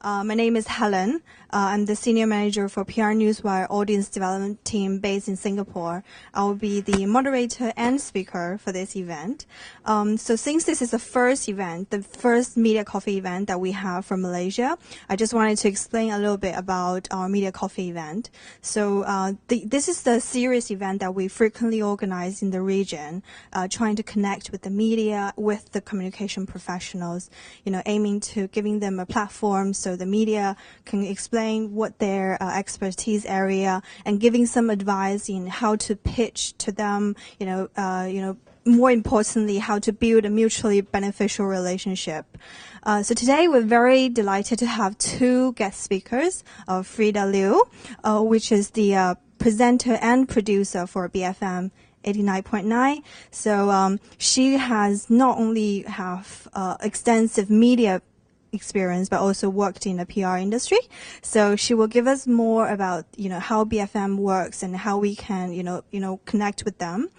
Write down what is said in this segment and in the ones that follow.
My name is Helen. I'm the Senior Manager for PR Newswire Audience Development Team based in Singapore. I will be the moderator and speaker for this event. So since this is the first event, the first Media Coffee event that we have from Malaysia, I just wanted to explain a little bit about our Media Coffee event. So this is the series event that we frequently organize in the region, trying to connect with the media, with the communication professionals, aiming to giving them a platform so the media can explain what their expertise area and giving some advice in how to pitch to them, more importantly, how to build a mutually beneficial relationship. So today we're very delighted to have two guest speakers, Frida Liu, which is the presenter and producer for BFM 89.9. So she has not only have extensive media experience, but also worked in the PR industry. So she will give us more about, how BFM works and how we can, connect with them.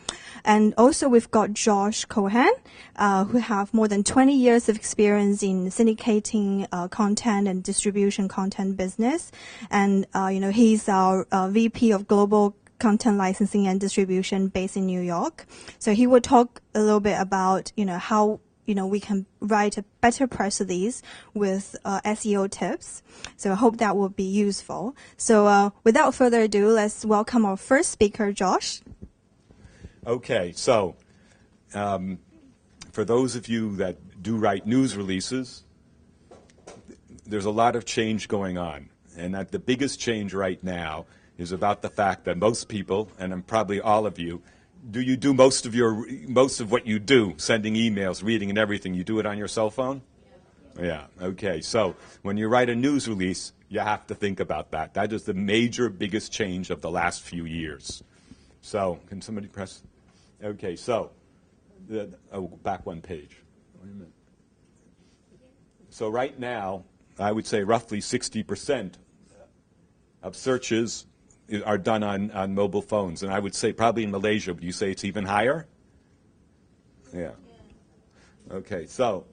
And also we've got Josh Cohen, who have more than 20 years of experience in syndicating content and distribution content business. And, he's our VP of Global Content Licensing and Distribution based in New York. So he will talk a little bit about, how we can write a better press release with SEO tips. So I hope that will be useful. So without further ado, let's welcome our first speaker, Josh. Okay, so for those of you that do write news releases, there's a lot of change going on. And that the biggest change right now is about the fact that most people, and probably all of you, do you do most of what you do, sending emails, reading and everything, you do it on your cell phone? Yeah, okay. So when you write a news release, you have to think about that. That is the major, biggest change of the last few years. So can somebody press? Okay, so, back one page. Wait a minute. So right now, I would say roughly 60% of searches are done on mobile phones. And I would say probably in Malaysia, would you say it's even higher? Yeah. Okay, so,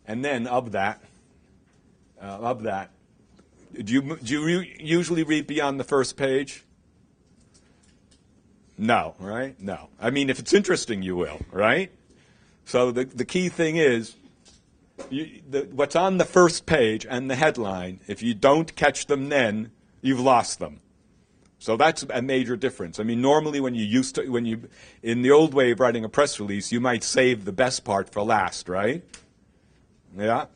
and then of that, do you usually read beyond the first page? No, right? No. I mean, if it's interesting, you will, right? So the key thing is, what's on the first page and the headline, if you don't catch them then, you've lost them. So that's a major difference. I mean, normally in the old way of writing a press release, you might save the best part for last, right? Yeah?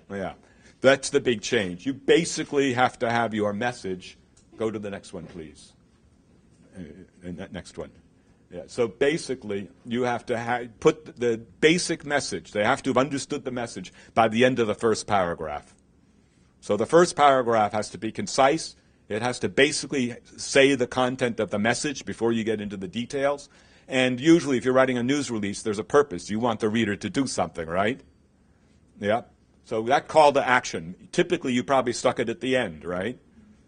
Yeah. That's the big change. You basically have to have your message. Go to the next one, please. Next one. Yeah. So basically, you have to put the basic message. They have to have understood the message by the end of the first paragraph. So the first paragraph has to be concise. It has to basically say the content of the message before you get into the details. And usually, if you're writing a news release, there's a purpose. You want the reader to do something, right? Yeah. So that call to action, typically you probably stuck it at the end, right?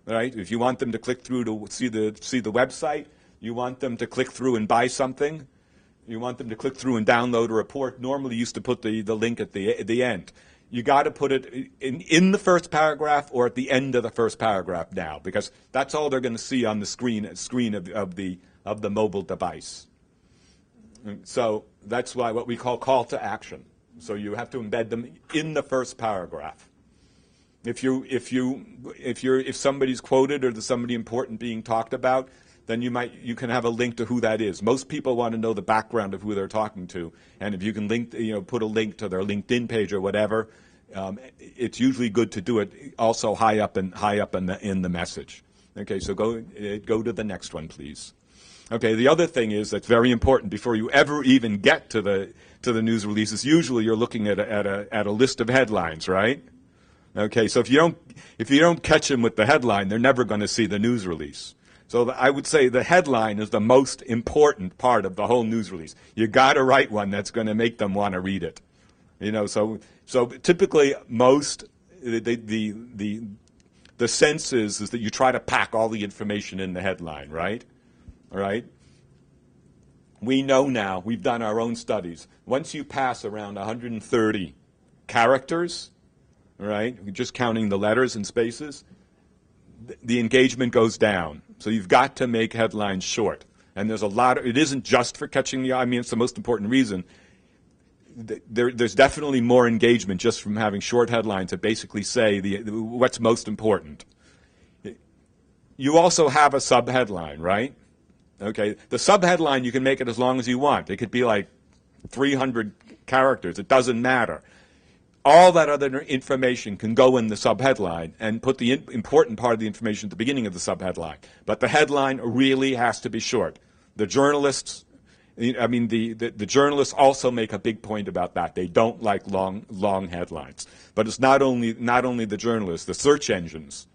Right? If you want them to click through to see the website, you want them to click through and buy something, you want them to click through and download a report. Normally you used to put the link at the end. You got to put it in the first paragraph or at the end of the first paragraph now, because that's all they're going to see on the screen of the mobile device. And so that's why what we call to action. So you have to embed them in the first paragraph. If somebody's quoted or there's somebody important being talked about, then you can have a link to who that is. Most people want to know the background of who they're talking to, and if you can put a link to their LinkedIn page or whatever, it's usually good to do it also high up in the message. Okay, so go to the next one, please. Okay, the other thing is that's very important before you ever even get to the news releases. Usually, you're looking at a list of headlines, right? Okay, so if you don't catch them with the headline, they're never going to see the news release. So I would say the headline is the most important part of the whole news release. You got to write one that's going to make them want to read it. So typically the sense is that you try to pack all the information in the headline, right? All right? We know now, we've done our own studies, once you pass around 130 characters, right? Just counting the letters and spaces, the engagement goes down. So you've got to make headlines short. And there's a lot of, it isn't just for catching the eye. I mean, it's the most important reason. There's definitely more engagement just from having short headlines that basically say what's most important. You also have a subheadline, right? Okay, the subheadline, you can make it as long as you want. It could be like 300 characters. It doesn't matter. All that other information can go in the subheadline and put the important part of the information at the beginning of the subheadline. But the headline really has to be short. The journalists, I mean, the journalists also make a big point about that. They don't like long headlines. But it's not only the journalists, the search engines.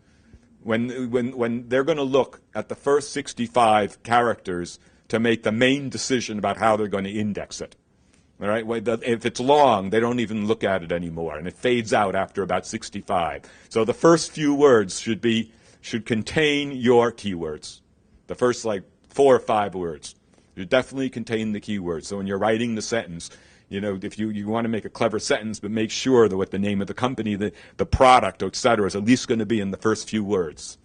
When they're going to look at the first 65 characters to make the main decision about how they're going to index it. All right? If it's long, they don't even look at it anymore, and it fades out after about 65. So the first few words should contain your keywords. The first like 4 or 5 words should definitely contain the keywords. So when you're writing the sentence, you know, if you want to make a clever sentence, but make sure that what the name of the company, the product, et cetera, is at least going to be in the first few words.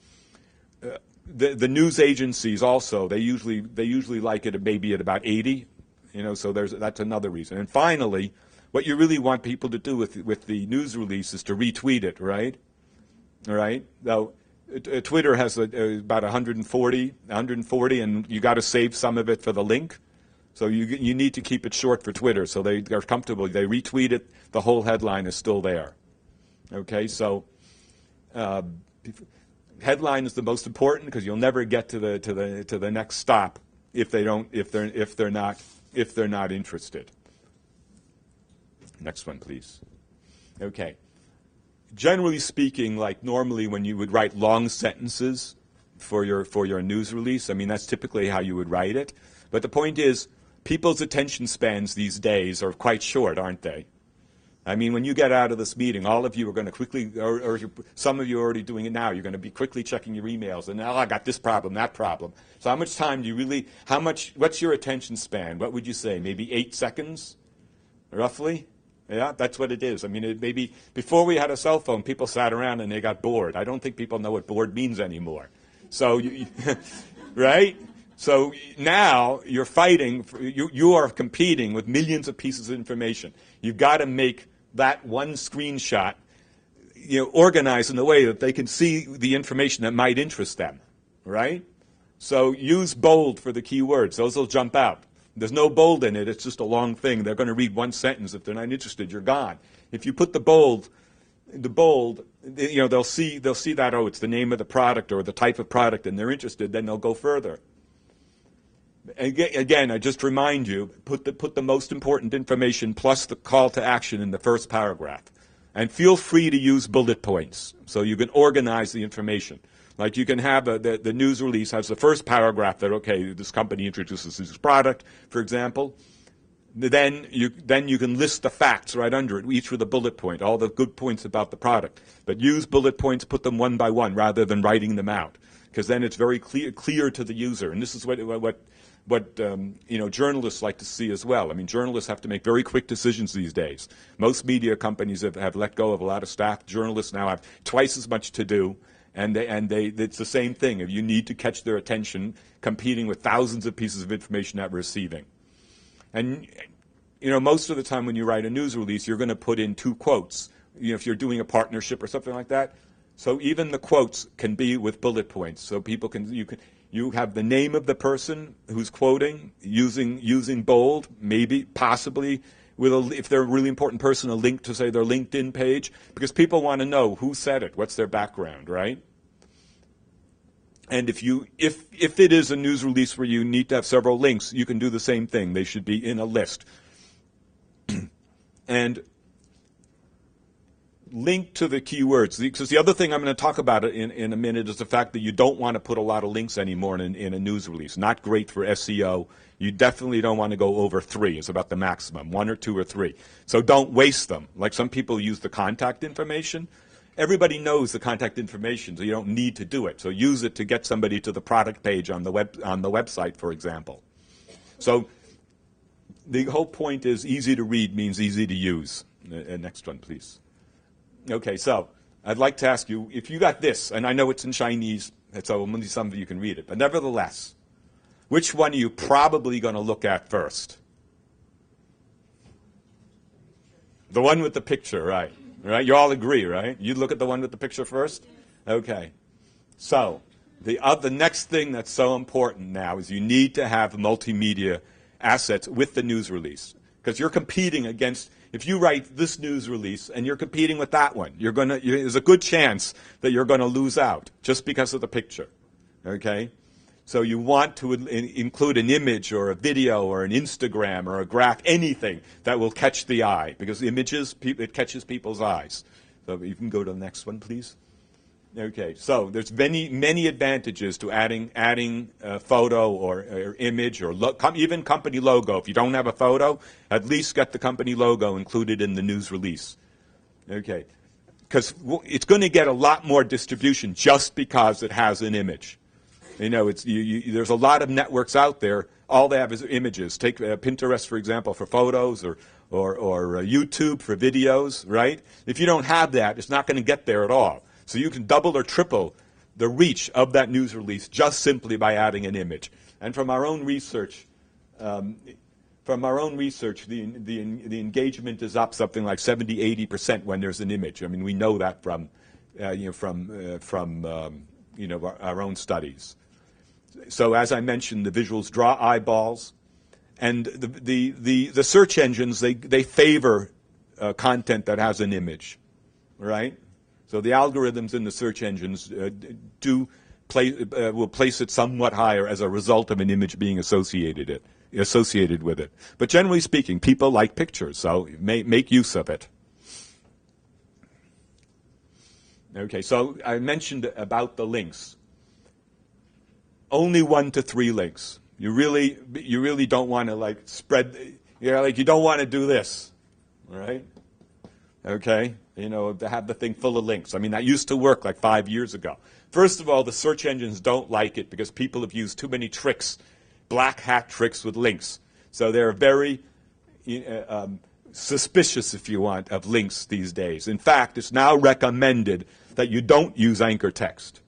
The news agencies also, they usually like it maybe at about 80. You know, so that's another reason. And finally, what you really want people to do with the news release is to retweet it, right? All right? Now, Twitter has about 140, and you got to save some of it for the link. So you need to keep it short for Twitter, so they're comfortable. They retweet it, the whole headline is still there. Okay, so headline is the most important because you'll never get to the next stop if they're not interested. Next one, please. Okay. Generally speaking, like normally when you would write long sentences for your news release, I mean, that's typically how you would write it. But the point is, people's attention spans these days are quite short, aren't they? I mean, when you get out of this meeting, all of you are going to quickly, or some of you are already doing it now, you're going to be quickly checking your emails, and I got this problem, that problem. So how much time do you really, what's your attention span? What would you say, maybe 8 seconds, roughly? Yeah, that's what it is. I mean, maybe before we had a cell phone, people sat around and they got bored. I don't think people know what bored means anymore. So, right? So now you're fighting, you are competing with millions of pieces of information. You've got to make that one screenshot, you know, organized in a way that they can see the information that might interest them, right? So use bold for the key words. Those will jump out. There's no bold in it. It's just a long thing. They're going to read one sentence. If they're not interested, you're gone. If you put the bold, you know, they'll see that, oh, it's the name of the product or the type of product, and they're interested, then they'll go further. Again, I just remind you, put the most important information plus the call to action in the first paragraph. And feel free to use bullet points so you can organize the information. Like you can have the news release has the first paragraph that, okay, this company introduces this product, for example. Then you can list the facts right under it, each with a bullet point, all the good points about the product. But use bullet points, put them one by one rather than writing them out, because then it's very clear to the user. And this is what you know, journalists like to see as well. I mean, journalists have to make very quick decisions these days. Most media companies have let go of a lot of staff. Journalists now have twice as much to do, and it's the same thing. If you need to catch their attention, competing with thousands of pieces of information that we're receiving. And you know, most of the time when you write a news release, you're going to put in 2 quotes. You know, if you're doing a partnership or something like that. So even the quotes can be with bullet points, so people you have the name of the person who's quoting using bold, maybe, possibly, if they're a really important person, a link to, say, their LinkedIn page, because people want to know who said it, what's their background, right? And if it is a news release where you need to have several links, you can do the same thing. They should be in a list. And link to the keywords. Because the other thing I'm going to talk about in a minute is the fact that you don't want to put a lot of links anymore in a news release. Not great for SEO. You definitely don't want to go over 3. It's about the maximum, 1 or 2 or 3. So don't waste them. Like some people use the contact information. Everybody knows the contact information, so you don't need to do it. So use it to get somebody to the product page on the website, for example. So the whole point is easy to read means easy to use. Next one, please. Okay, so I'd like to ask you, if you got this, and I know it's in Chinese, so only some of you can read it, but nevertheless, which one are you probably going to look at first? The one with the picture, right? Right? You all agree, right? You look at the one with the picture first? Okay. So, the next thing that's so important now is you need to have multimedia assets with the news release. Because you're competing against, if you write this news release and you're competing with that one, there's a good chance that you're going to lose out just because of the picture. Okay? So you want to include an image or a video or an Instagram or a graph, anything that will catch the eye, because images, it catches people's eyes. So you can go to the next one, please. Okay, so there's many advantages to adding a photo or image or even company logo. If you don't have a photo, at least get the company logo included in the news release. Okay, because it's going to get a lot more distribution just because it has an image. You know, there's a lot of networks out there. All they have is images. Take Pinterest, for example, for photos, or YouTube for videos, right? If you don't have that, it's not going to get there at all. So you can double or triple the reach of that news release just simply by adding an image. And from our own research, the engagement is up something like 70–80% when there's an image. I mean, we know that from our own studies. So as I mentioned, the visuals draw eyeballs, and the search engines they favor content that has an image, right? So the algorithms in the search engines will place it somewhat higher as a result of an image being associated with it. But generally speaking, people like pictures, so make use of it. Okay, so I mentioned about the links. Only 1 to 3 links. You really don't want to spread. You don't want to do this, right? Okay, to have the thing full of links. I mean, that used to work like 5 years ago. First of all, the search engines don't like it because people have used too many tricks, black hat tricks with links. So they're very suspicious, if you want, of links these days. In fact, it's now recommended that you don't use anchor text.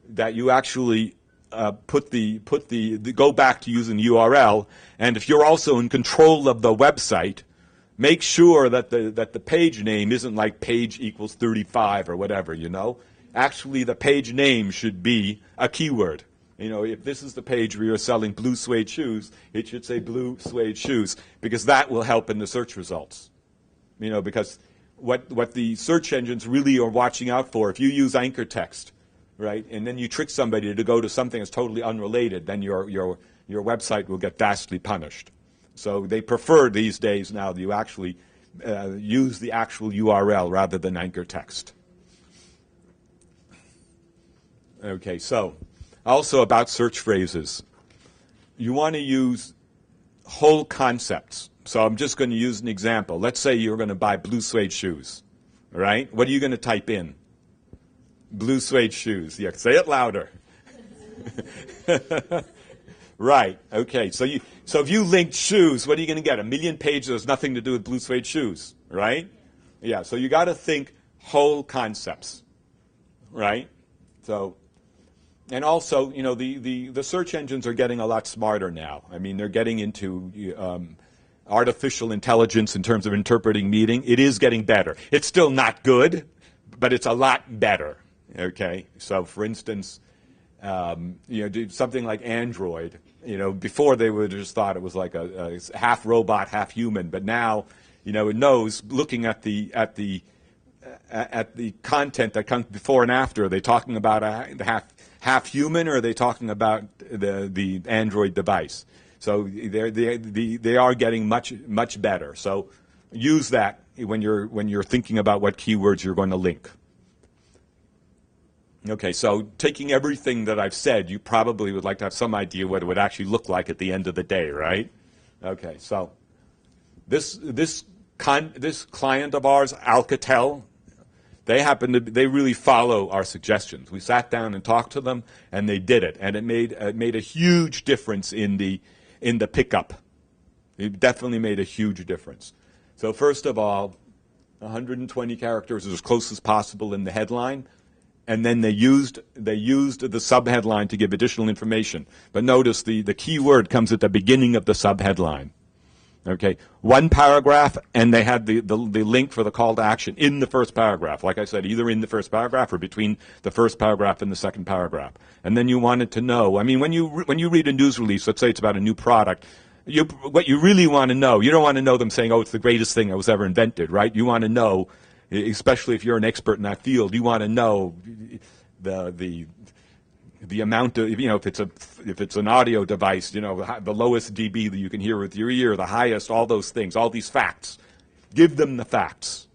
That you actually go back to using URL, and if you're also in control of the website, make sure that the page name isn't like page equals 35 or whatever, Actually, the page name should be a keyword. If this is the page where you're selling blue suede shoes, it should say blue suede shoes, because that will help in the search results. Because what the search engines really are watching out for, if you use anchor text, right, and then you trick somebody to go to something that's totally unrelated, then your website will get vastly punished. So they prefer these days now that you actually use the actual URL rather than anchor text. Okay, so also about search phrases. You want to use whole concepts. So I'm just going to use an example. Let's say you're going to buy blue suede shoes, right? What are you going to type in? Blue suede shoes. Yeah, say it louder. Right. Okay. So if you linked shoes, what are you going to get? 1 million pages that has nothing to do with blue suede shoes, right? Yeah. So you got to think whole concepts, right? So, and also, the search engines are getting a lot smarter now. I mean, they're getting into artificial intelligence in terms of interpreting meaning. It is getting better. It's still not good, but it's a lot better. Okay, so for instance, something like Android. Before they would have just thought it was like a half robot, half human, but now, it knows, looking at the content that comes before and after. Are they talking about half human, or are they talking about the Android device? So they are getting much better. So use that when you're thinking about what keywords you're going to link. Okay, so taking everything that I've said, you probably would like to have some idea what it would actually look like at the end of the day, right? Okay, so this client of ours, Alcatel, they really follow our suggestions. We sat down and talked to them, and they did it, and it made a huge difference in the pickup. It definitely made a huge difference. So first of all, 120 characters as close as possible in the headline, and then they used the subheadline to give additional information. But notice the key word comes at the beginning of the subheadline. Okay, one paragraph, and they had the link for the call to action in the first paragraph. Like I said, either in the first paragraph or between the first paragraph and the second paragraph. And then you wanted to know. I mean, when you read a news release, let's say it's about a new product, what you really want to know, you don't want to know them saying, "Oh, it's the greatest thing that was ever invented," right? You want to know, especially if you're an expert in that field, you want to know the amount of, if it's an audio device, the lowest dB that you can hear with your ear, the highest, all those things, all these facts. Give them the facts.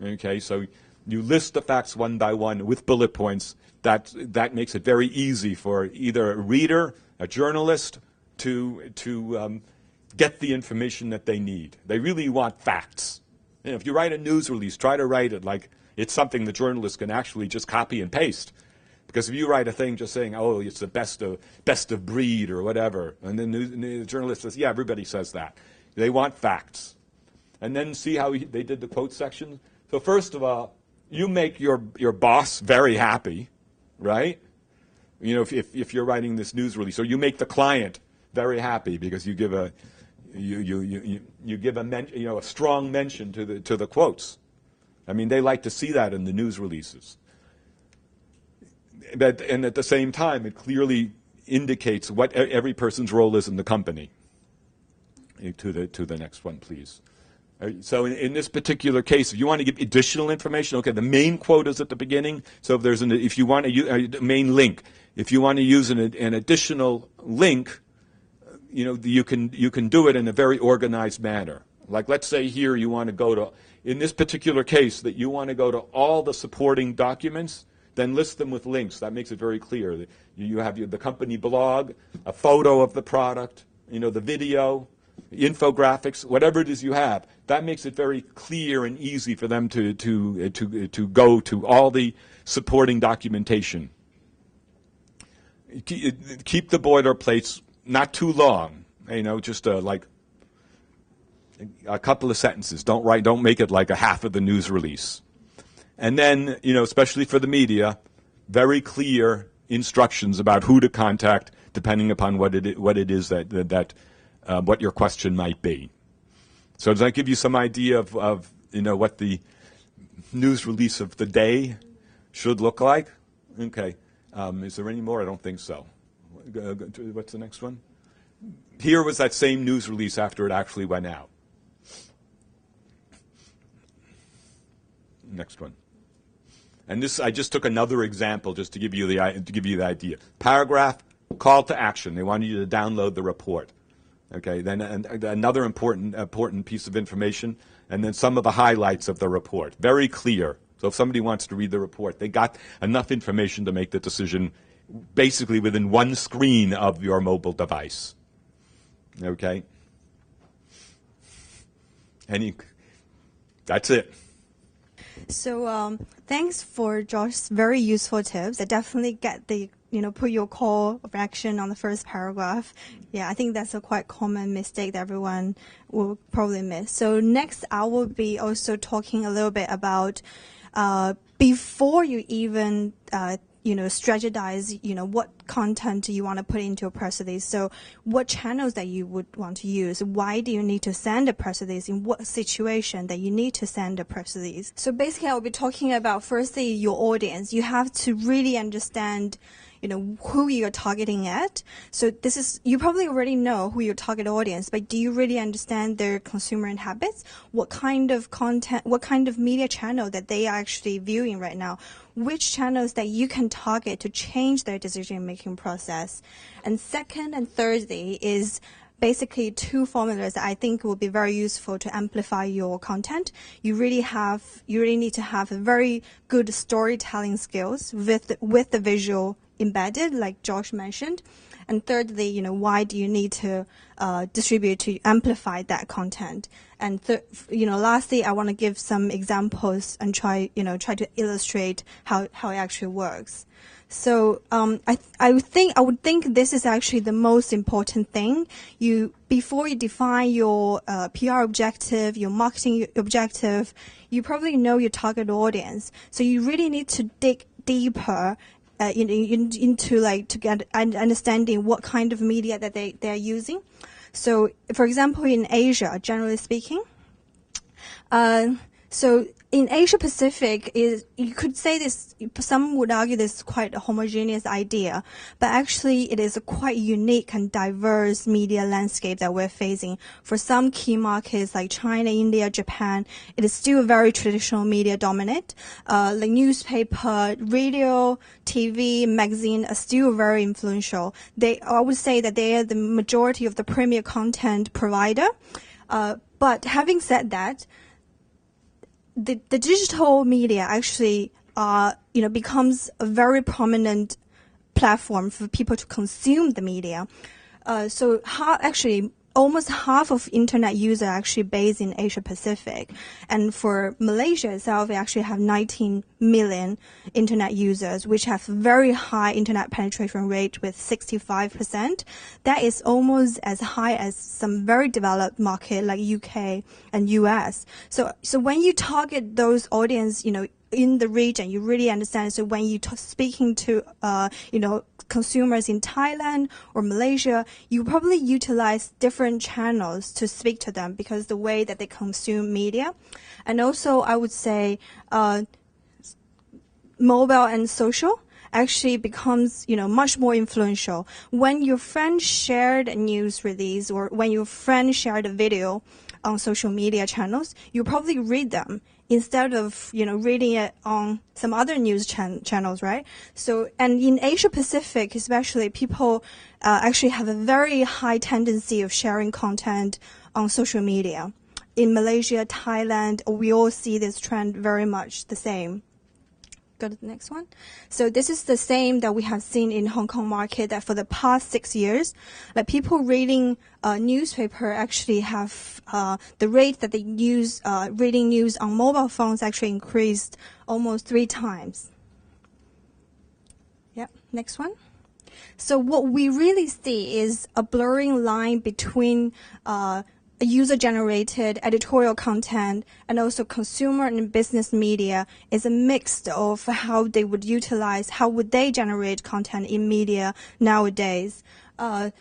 Okay, so you list the facts one by one with bullet points. That makes it very easy for either a reader, a journalist, to get the information that they need. They really want facts. If you write a news release, try to write it like it's something the journalist can actually just copy and paste. Because if you write a thing just saying, "Oh, it's the best of breed" or whatever, and then the journalist says, "Yeah, everybody says that." They want facts. And then see how they did the quote section. So first of all, you make your boss very happy, right? If you're writing this news release, or you make the client very happy because you give a strong mention to the quotes. I mean, they like to see that in the news releases. And at the same time, it clearly indicates what every person's role is in the company. To the next one, please. So in this particular case, if you want to give additional information, okay, the main quote is at the beginning. So if you want to use a main link, if you want to use an additional link, you can do it in a very organized manner. Like, let's say here you want to go to, in this particular case, that you want to go to all the supporting documents. Then list them with links. That makes it very clear. You have the company blog, a photo of the product, the video, infographics, whatever it is you have. That makes it very clear and easy for them to go to all the supporting documentation. Keep the boilerplates not too long. Just like a couple of sentences. Don't make it like a half of the news release. And then, especially for the media, very clear instructions about who to contact, depending upon what it is what your question might be. So does that give you some idea of what the news release of the day should look like? Okay. Is there any more? I don't think so. What's the next one? Here was that same news release after it actually went out. Next one. And this, I just took another example just to give you the idea. Paragraph, call to action. They wanted you to download the report. Okay. Then another important piece of information, and then some of the highlights of the report. Very clear. So if somebody wants to read the report, they got enough information to make the decision basically within one screen of your mobile device. Okay. That's it. So thanks for Josh's very useful tips. I definitely get the, put your call of action on the first paragraph. Yeah, I think that's a quite common mistake that everyone will probably miss. So next, I will be also talking a little bit about before you even strategize, what content you want to put into a press release. So what channels that you would want to use? Why do you need to send a press release? In what situation that you need to send a press release? So basically, I'll be talking about firstly your audience. You have to really understand who you're targeting at. So you probably already know who your target audience, but do you really understand their consumer and habits? What kind of content, what kind of media channel that they are actually viewing right now? Which channels that you can target to change their decision-making process? And second and thirdly is basically two formulas that I think will be very useful to amplify your content. You really need to have a very good storytelling skills with the visual embedded, like Josh mentioned. And thirdly, why do you need to distribute to amplify that content? And lastly, I want to give some examples and try to illustrate how it actually works. So I would think this is actually the most important thing. Before you define your PR objective, your marketing objective, you probably know your target audience. So you really need to dig deeper into to get an understanding what kind of media that they are using. So, for example, in Asia, generally speaking, so in Asia Pacific, you could say this. Some would argue this is quite a homogeneous idea, but actually it is a quite unique and diverse media landscape that we're facing. For some key markets like China, India, Japan, it is still very traditional media dominant. Like newspaper, radio, TV, magazine are still very influential. I would say that they are the majority of the premier content provider. But having said that, the digital media actually becomes a very prominent platform for people to consume the media. So almost half of internet users are actually based in Asia Pacific. And for Malaysia itself, we actually have 19 million internet users, which have very high internet penetration rate with 65%. That is almost as high as some very developed market like UK and US. So when you target those audience, in the region, you really understand. So when you speaking to, consumers in Thailand or Malaysia, you probably utilize different channels to speak to them because the way that they consume media. And also, I would say, mobile and social actually becomes, much more influential. When your friend shared a news release or when your friend shared a video on social media channels, you probably read them instead of, reading it on some other news channels, right? So, and in Asia Pacific, especially, people actually have a very high tendency of sharing content on social media. In Malaysia, Thailand, we all see this trend very much the same. Go to the next one. So this is the same that we have seen in Hong Kong market, that for the past 6 years, like people reading newspaper actually have the rate that they use reading news on mobile phones actually increased almost 3 times. Yeah, next one. So what we really see is a blurring line between user-generated editorial content and also consumer and business media is a mix of how they would utilize, how would they generate content in media nowadays.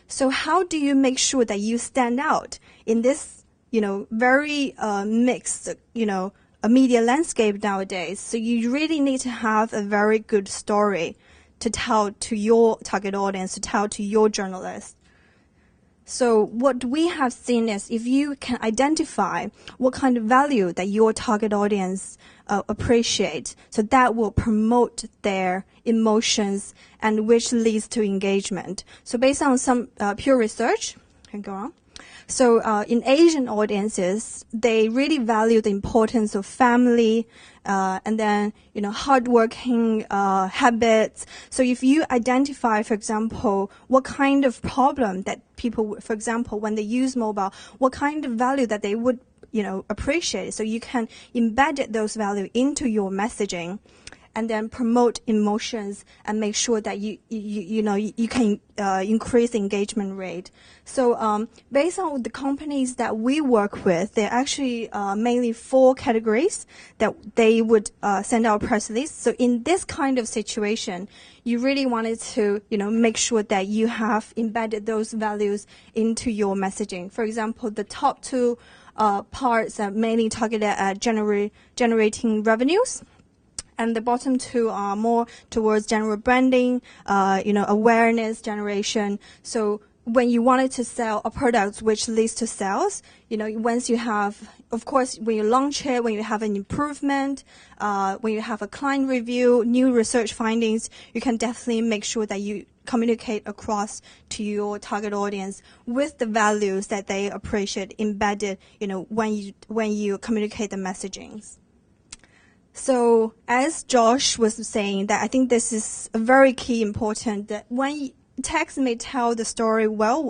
So how do you make sure that you stand out in this, very mixed, a media landscape nowadays? So you really need to have a very good story to tell to your target audience, to tell to your journalists. So what we have seen is if you can identify what kind of value that your target audience appreciate, so that will promote their emotions and which leads to engagement. So based on some pure research, can go on. So in Asian audiences, they really value the importance of family and then, hardworking habits. So if you identify, for example, what kind of problem that people, for example, when they use mobile, what kind of value that they would, appreciate. So you can embed those values into your messaging and then promote emotions and make sure that you can increase engagement rate. So based on the companies that we work with, there are actually mainly 4 categories that they would send out press release. So in this kind of situation, you really wanted to make sure that you have embedded those values into your messaging. For example, the top 2 parts are mainly targeted at generating revenues. And the bottom 2 are more towards general branding, awareness generation. So when you wanted to sell a product which leads to sales, once you have, of course, when you launch it, when you have an improvement, when you have a client review, new research findings, you can definitely make sure that you communicate across to your target audience with the values that they appreciate embedded, when you communicate the messagings. So as Josh was saying, that I think this is a very key important, that when text may tell the story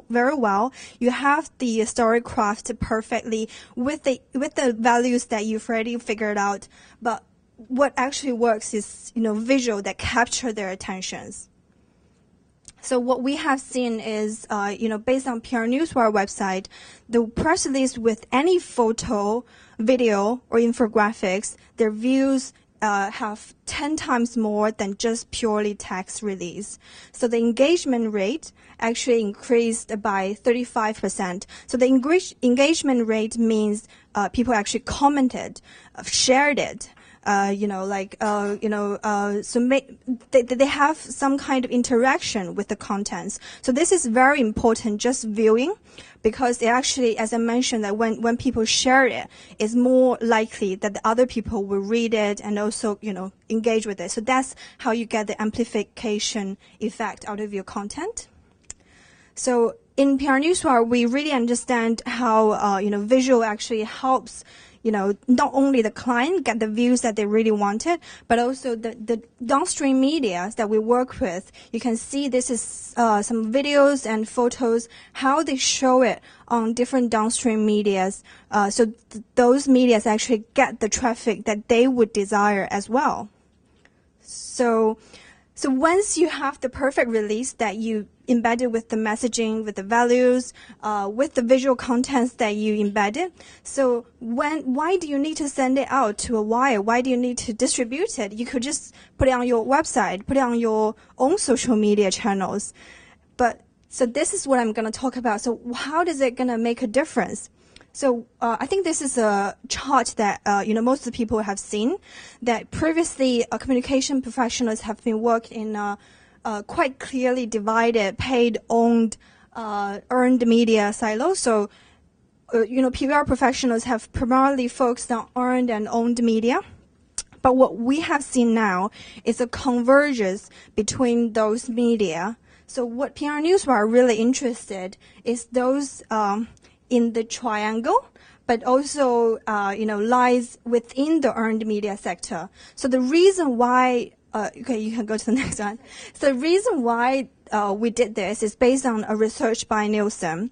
very well. You have the story crafted perfectly with the values that you've already figured out. But what actually works is, visual that capture their attentions. So what we have seen is, based on PR Newswire website, the press release with any photo, video, or infographics, their views have 10 times more than just purely text release. So the engagement rate actually increased by 35%. So the engagement rate means people actually commented, shared it. So they have some kind of interaction with the contents. So this is very important, just viewing, because it actually, as I mentioned, that when people share it, it's more likely that the other people will read it and also, engage with it. So that's how you get the amplification effect out of your content. So in PR Newswire, we really understand how, visual actually helps not only the client get the views that they really wanted, but also the downstream media that we work with. You can see this is some videos and photos, how they show it on different downstream medias. So those medias actually get the traffic that they would desire as well. So once you have the perfect release that you embedded with the messaging, with the values, with the visual contents that you embedded, so why do you need to send it out to a wire? Why do you need to distribute it? You could just put it on your website, put it on your own social media channels. So this is what I'm going to talk about. So how is it going to make a difference? So I think this is a chart that most of the people have seen. That previously communication professionals have been worked in quite clearly divided, paid, owned, earned media silos. So PR professionals have primarily focused on earned and owned media. But what we have seen now is a convergence between those media. So what PR Newswire are really interested is those in the triangle, but also, lies within the earned media sector. So the reason why, okay, you can go to the next one. So the reason why we did this is based on a research by Nielsen.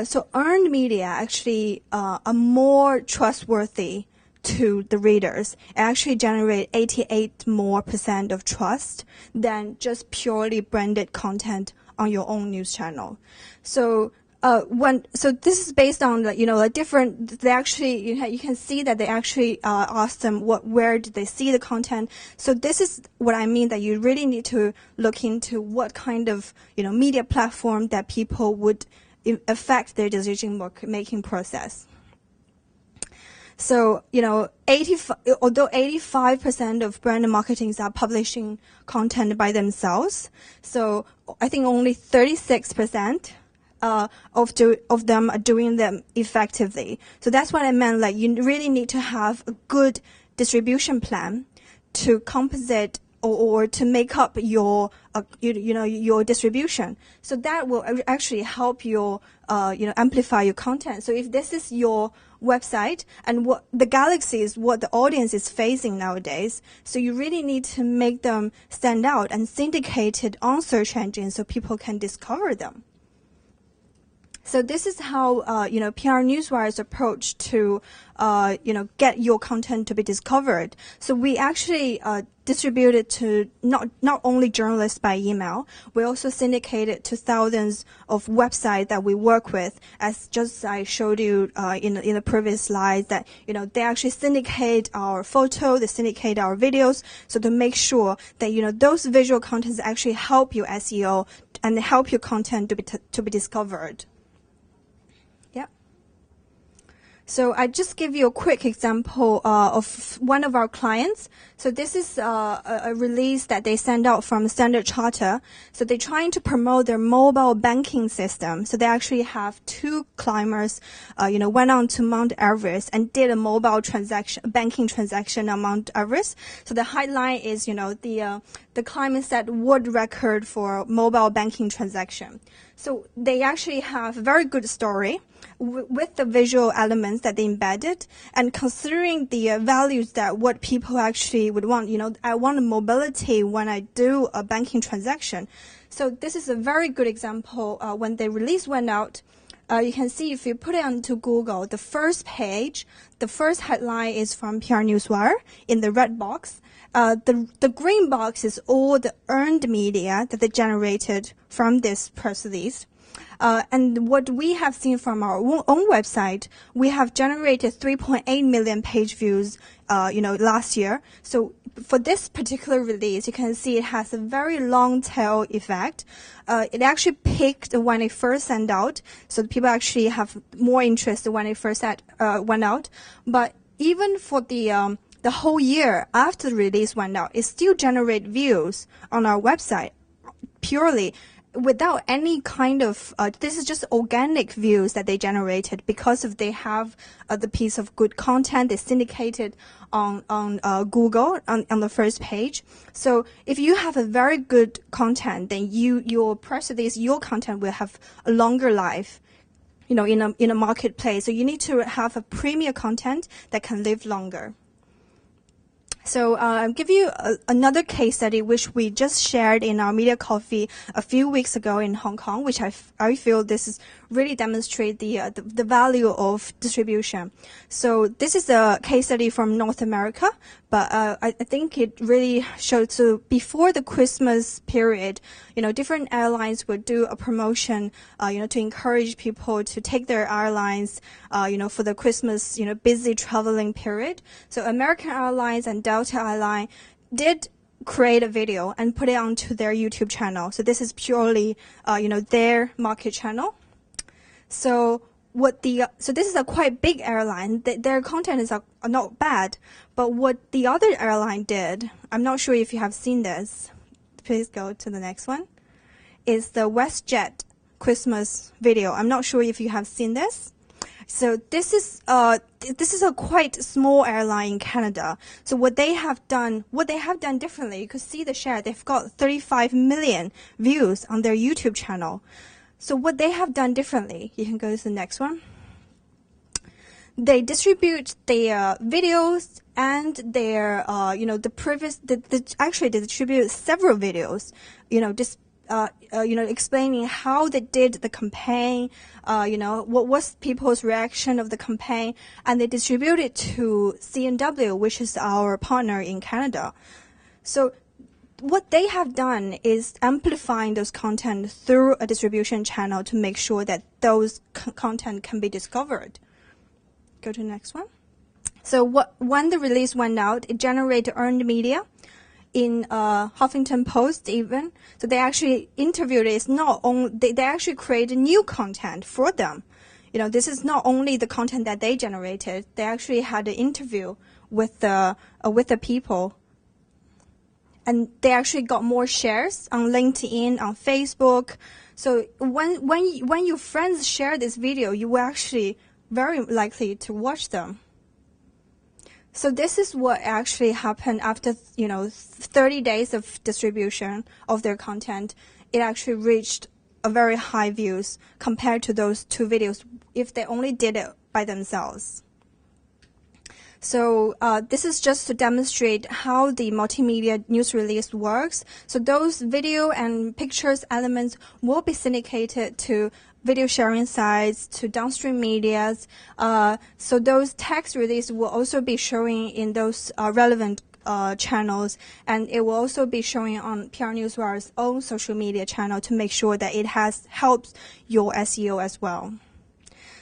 So earned media actually are more trustworthy to the readers. It actually generate 88% more of trust than just purely branded content on your own news channel. So this is based on a different. They actually you can see that they actually asked them where did they see the content. So this is what I mean, that you really need to look into what kind of media platform that people would affect their decision making process. So although 85% of brand marketings are publishing content by themselves, so I think only 36%. Of them are doing them effectively. So that's what I meant, like you really need to have a good distribution plan to compensate or to make up your your distribution. So that will actually help your amplify your content. So if this is your website and what the galaxy is, what the audience is facing nowadays, so you really need to make them stand out and syndicate it on search engines so people can discover them. So this is how PR Newswire's approach to get your content to be discovered. So we actually distribute it to not only journalists by email, we also syndicate it to thousands of websites that we work with. As just I showed you in the previous slides, that they actually syndicate our photo, they syndicate our videos, so to make sure that those visual contents actually help your SEO and help your content to be discovered. So I just give you a quick example of one of our clients. So this is a release that they send out from Standard Chartered. So they're trying to promote their mobile banking system. So they actually have two climbers, went on to Mount Everest and did a mobile banking transaction on Mount Everest. So the headline is, the climber set world record for mobile banking transaction. So they actually have a very good story. with the visual elements that they embedded, and considering the values that what people actually would want. I want mobility when I do a banking transaction. So this is a very good example. When the release went out, you can see if you put it onto Google, the first page, the first headline is from PR Newswire in the red box. The green box is all the earned media that they generated from this press release. And what we have seen from our own website, we have generated 3.8 million page views, last year. So for this particular release, you can see it has a very long tail effect. It actually peaked when it first sent out, so people actually have more interest when it first went out. But even for the whole year after the release went out, it still generates views on our website purely without any kind of, this is just organic views that they generated because of they have the piece of good content they syndicated on Google on the first page. So if you have a very good content, then your press release, your content will have a longer life, in a marketplace. So you need to have a premier content that can live longer. So I'll give you another case study which we just shared in our media coffee a few weeks ago in Hong Kong, which I feel this is really demonstrate the value of distribution. So this is a case study from North America, but I think it really showed. So before the Christmas period, different airlines would do a promotion, to encourage people to take their airlines, for the Christmas, busy traveling period. So American Airlines and Delta Airline did create a video and put it onto their YouTube channel. So this is purely, their market channel. So this is a quite big airline. Their content is not bad, but what the other airline did, I'm not sure if you have seen this. Please go to the next one. Is the WestJet Christmas video. I'm not sure if you have seen this. So this is a quite small airline in Canada. So what they have done differently, you could see the share. They've got 35 million views on their YouTube channel. So what they have done differently, you can go to the next one. They distribute their videos and their, actually they distribute several videos, explaining how they did the campaign, what was people's reaction of the campaign, and they distribute it to CNW, which is our partner in Canada. So what they have done is amplifying those content through a distribution channel to make sure that those content can be discovered. Go to the next one. So when the release went out, it generated earned media in Huffington Post even. So they actually interviewed it. It's not only, they actually created new content for them. This is not only the content that they generated. They actually had an interview with the people. And they actually got more shares on LinkedIn, on Facebook. So when your friends share this video, you will actually very likely to watch them. So this is what actually happened after 30 days of distribution of their content. It actually reached a very high views compared to those two videos if they only did it by themselves. So this is just to demonstrate how the multimedia news release works. So those video and pictures elements will be syndicated to video sharing sites, to downstream medias. So those text release will also be showing in those relevant channels, and it will also be showing on PR Newswire's own social media channel to make sure that it helps your SEO as well.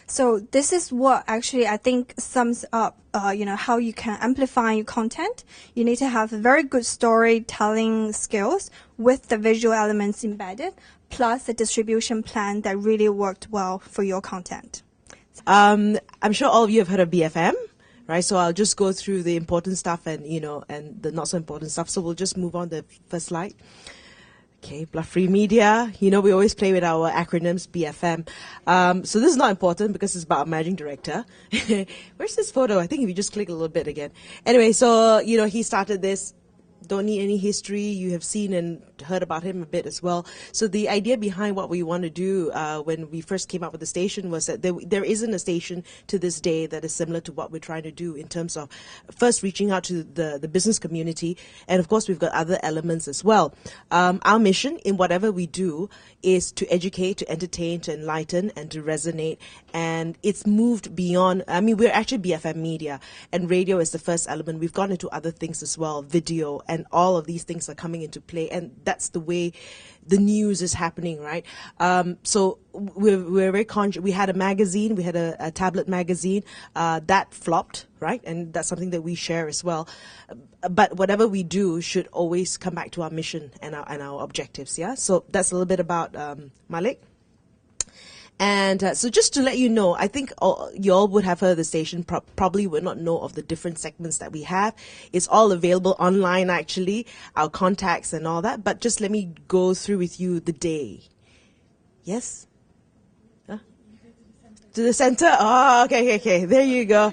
So this is what actually I think sums up, how you can amplify your content. You need to have very good storytelling skills with the visual elements embedded, plus a distribution plan that really worked well for your content. I'm sure all of you have heard of BFM, right? So I'll just go through the important stuff and the not so important stuff. So we'll just move on to the first slide. Okay, blood-free media. We always play with our acronyms, BFM. So this is not important because it's about our managing director. Where's this photo? I think if you just click a little bit again. Anyway, so, he started this don't need any history. You have seen and heard about him a bit as well. So the idea behind what we want to do when we first came up with the station was that there isn't a station to this day that is similar to what we're trying to do in terms of first reaching out to the business community. And of course, we've got other elements as well. Our mission in whatever we do is to educate, to entertain, to enlighten, and to resonate. And it's moved beyond, I mean, we're actually BFM Media, and radio is the first element. We've gone into other things as well, video, and all of these things are coming into play. And that's the way the news is happening, right? So we're very conscious. We had a magazine, we had a tablet magazine that flopped, right? And that's something that we share as well. But whatever we do should always come back to our mission and our objectives, yeah? So that's a little bit about Malik. And so just to let you know, I think you all would have heard of the station, probably would not know of the different segments that we have. It's all available online, actually, our contacts and all that. But just let me go through with you the day. Yes? Huh? To the center? Oh, okay. There you go.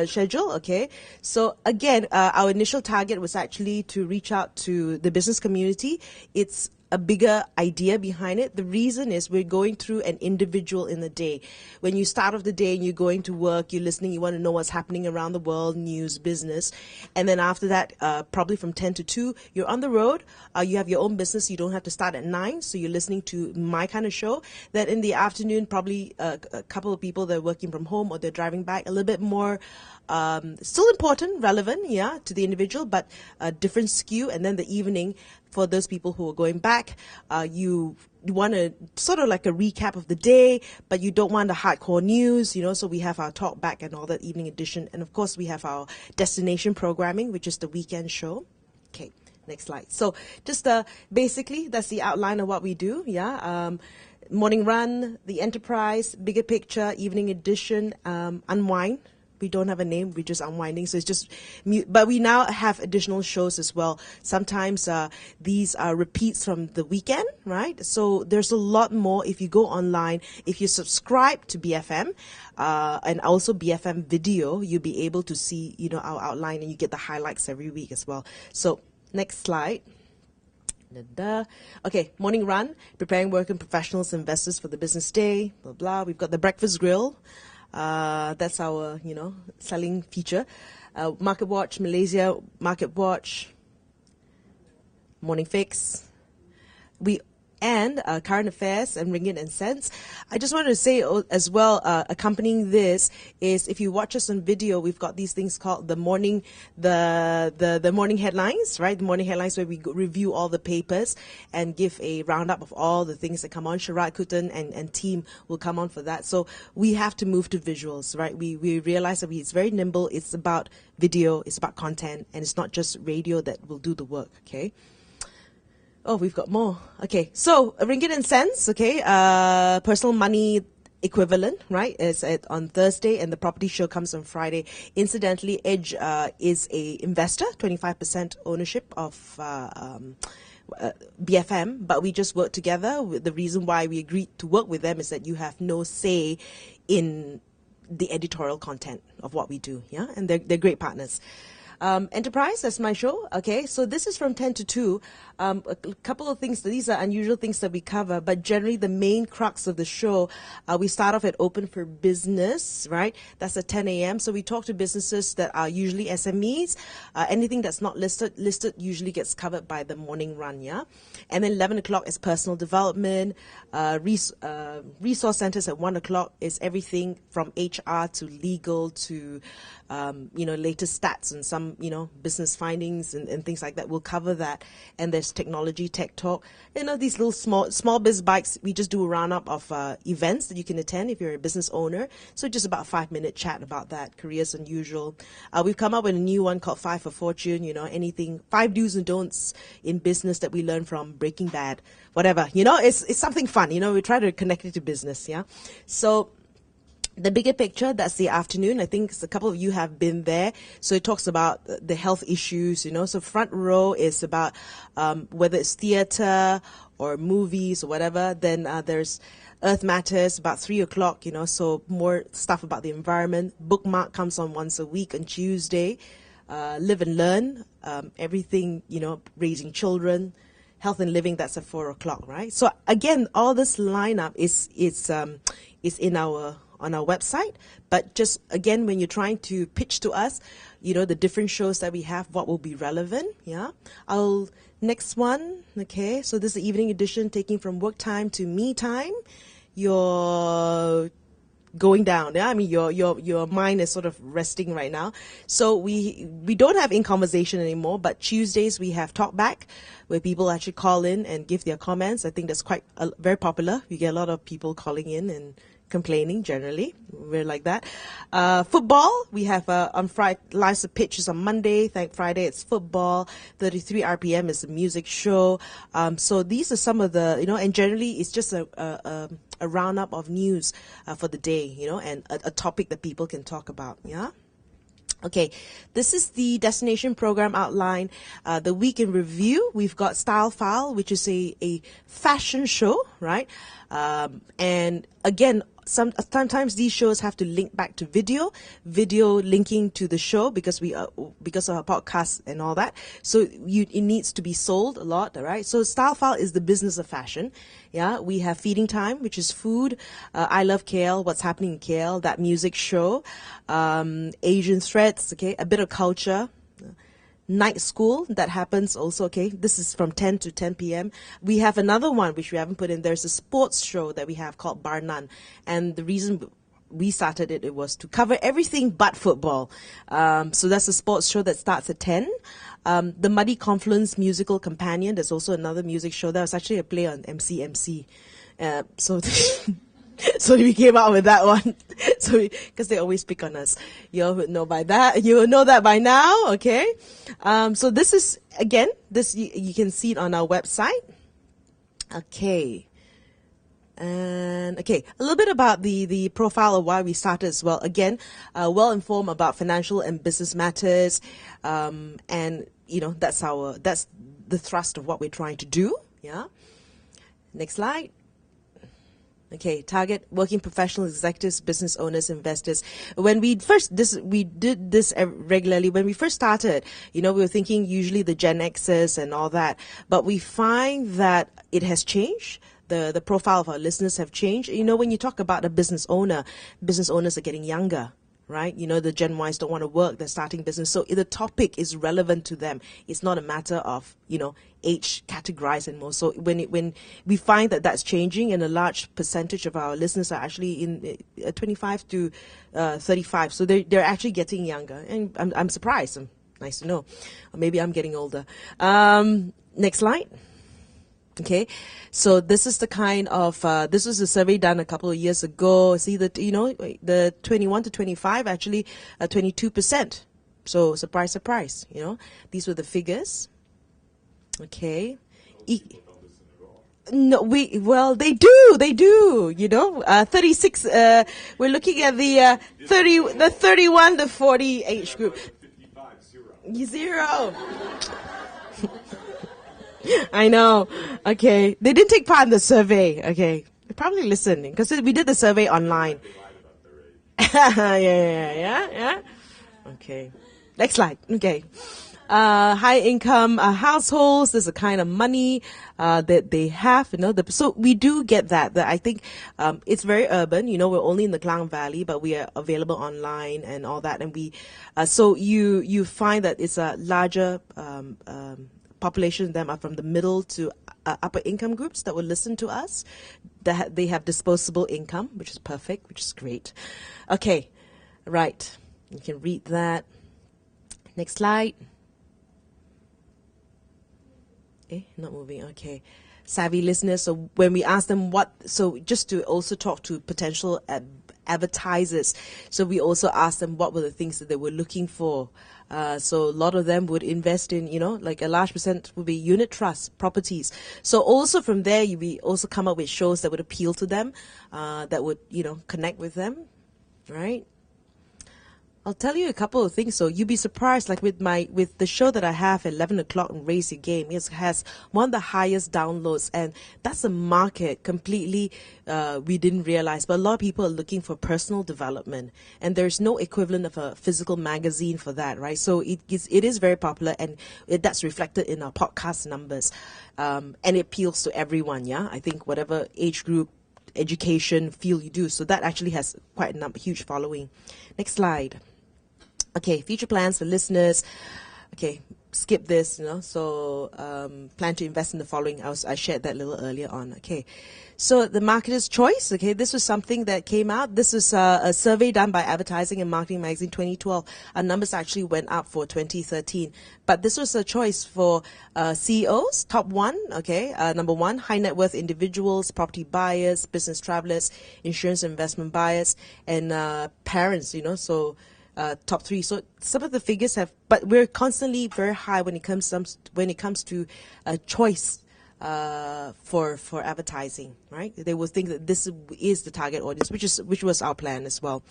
Schedule, okay. So again, our initial target was actually to reach out to the business community. It's a bigger idea behind it. The reason is we're going through an individual in the day. When you start off the day and you're going to work, you're listening, you want to know what's happening around the world, news, business. And then after that, probably from 10 to 2, you're on the road. You have your own business. You don't have to start at 9. So you're listening to my kind of show. Then in the afternoon, probably a couple of people that are working from home or they're driving back, a little bit more still important, relevant, yeah, to the individual, but a different skew. And then the evening, for those people who are going back, you want to sort of like a recap of the day, but you don't want the hardcore news, you know, so we have our talk back and all that evening edition. And of course, we have our destination programming, which is the weekend show. Okay, next slide. So just basically, that's the outline of what we do, yeah. Morning run, the enterprise, bigger picture, evening edition, unwind. We don't have a name, we're just unwinding, so it's just but we now have additional shows as well. Sometimes these are repeats from the weekend, right? So there's a lot more. If you go online, if you subscribe to BFM and also BFM video, you'll be able to see, you know, our outline, and you get the highlights every week as well. So next slide. Okay, morning run, preparing working professionals, investors for the business day, blah, blah. We've got the breakfast grill. That's our, you know, selling feature. Market Watch, Malaysia, Market Watch, Morning Fix. And current affairs and ringgit and cents. I just wanted to say as well, accompanying this is if you watch us on video, we've got these things called the morning, the morning headlines, right? The morning headlines where we review all the papers and give a roundup of all the things that come on. Sharad Kutan and team will come on for that. So we have to move to visuals, right? We realize that it's very nimble. It's about video, it's about content, and it's not just radio that will do the work, okay? Oh, we've got more. Okay, so ringgit and cents, okay, personal money equivalent, right, is on Thursday, and the property show comes on Friday. Incidentally, Edge is a investor, 25% ownership of BFM, but we just work together. The reason why we agreed to work with them is that you have no say in the editorial content of what we do, yeah, and they're great partners. Enterprise, that's my show. Okay, so this is from 10 to 2. A couple of things, these are unusual things that we cover, but generally the main crux of the show, we start off at Open for Business, right? That's at 10 a.m. So we talk to businesses that are usually SMEs. Anything that's not listed usually gets covered by the morning run, yeah? And then 11 o'clock is personal development. Resource centers at 1 o'clock is everything from HR to legal to, latest stats and some, business findings and things like that. We'll cover that. And there's technology, tech talk. These little small biz bikes, we just do a roundup of events that you can attend if you're a business owner. So just about a 5-minute chat about that. Careers Unusual. We've come up with a new one called 5 for Fortune, anything, 5 do's and don'ts in business that we learn from Breaking Bad, whatever. It's something fun. We try to connect it to business, yeah? So the bigger picture, that's the afternoon. I think a couple of you have been there. So it talks about the health issues, So front row is about whether it's theater or movies or whatever. Then there's Earth Matters about 3 o'clock, so more stuff about the environment. Bookmark comes on once a week on Tuesday. Live and Learn, everything, raising children, Health and Living, that's at 4 o'clock, right? So again, all this lineup is in on our website. But just again, when you're trying to pitch to us, the different shows that we have, what will be relevant, yeah. Next one, okay. So this is the evening edition, taking from work time to me time. You're going down, yeah. I mean, your mind is sort of resting right now. So we don't have In Conversation anymore, but Tuesdays we have Talk Back, where people actually call in and give their comments. I think that's quite very popular. We get a lot of people calling in and complaining. Generally, we're like that. Football, we have on Friday, Lives of Pitch is on Monday. Friday it's football. 33 RPM is the music show. So these are some of the, and generally it's just a roundup of news for the day, and a topic that people can talk about. Yeah. Okay, this is the destination program outline. The week in review, we've got Style File, which is a fashion show, right? And again, sometimes these shows have to link back to video linking to the show because of our podcast and all that. So it needs to be sold a lot, all right? So Style File is the business of fashion. Yeah, we have Feeding Time, which is food. I Love KL, what's happening in KL, that music show. Asian Threads, okay, a bit of culture. Night School, that happens also, okay. This is from 10 to 10 p.m. We have another one, which we haven't put in. There's a sports show that we have called Bar None. And the reason we started it was to cover everything but football. So that's a sports show that starts at 10. The Muddy Confluence Musical Companion, there's also another music show. That was actually a play on MCMC. So we came out with that one. So because they always pick on us. You all would know by that. You will know that by now, okay? So this is, again, you can see it on our website. Okay. And okay, a little bit about the profile of why we started as well. Again, well informed about financial and business matters. And that's the thrust of what we're trying to do. Yeah. Next slide. Okay, target working professionals, executives, business owners, investors. When we did this regularly. When we first started, we were thinking usually the Gen Xers and all that, but we find that it has changed. The profile of our listeners have changed. When you talk about a business owners are getting younger. Right? The Gen Ys don't want to work, they're starting business. So the topic is relevant to them. It's not a matter of, age categorized and more. So when we find that that's changing, and a large percentage of our listeners are actually in 25 to 35. So they're actually getting younger. And I'm surprised. Nice to know. Or maybe I'm getting older. Next slide. Okay, so this is the kind of, this was a survey done a couple of years ago. See that, the 21 to 25, actually 22%. So surprise, surprise, these were the figures. Okay. No, they do, 36, we're looking at the 31 to 40 age group. 0. I know. Okay. They didn't take part in the survey. Okay. They probably listened because we did the survey online. Yeah. Okay. Next slide. Okay. High income households, there's a kind of money that they have, so we do get that. I think it's very urban, we're only in the Klang Valley, but we are available online and all that. And we, so you find that it's a larger population of them are from the middle to upper income groups that will listen to us. They have disposable income, which is perfect, which is great. Okay, right. You can read that. Next slide. Not moving. Okay. Savvy listeners. So when we ask them so just to also talk to potential advertisers. So we also asked them what were the things that they were looking for. So a lot of them would invest in, like a large percent would be unit trusts, properties. So also from there, we also come up with shows that would appeal to them, that would, connect with them, right? I'll tell you a couple of things. So you'd be surprised, like with the show that I have at 11 o'clock and Raise Your Game, it has one of the highest downloads, and that's a market completely we didn't realize. But a lot of people are looking for personal development, and there's no equivalent of a physical magazine for that, right? So it is very popular, and that's reflected in our podcast numbers, and it appeals to everyone. Yeah, I think whatever age group, education, field you do. So that actually has quite a huge following. Next slide. Okay, future plans for listeners. Okay, skip this, So plan to invest in the following. I shared that a little earlier on. Okay, so the marketer's choice. Okay, this was something that came out. This was a survey done by Advertising and Marketing Magazine 2012. Our numbers actually went up for 2013. But this was a choice for CEOs, top one. Okay, number one, high net worth individuals, property buyers, business travelers, insurance investment buyers, and parents. So. Top three. So some of the figures but we're constantly very high when it comes to choice for advertising, right? They will think that this is the target audience, which was our plan as well.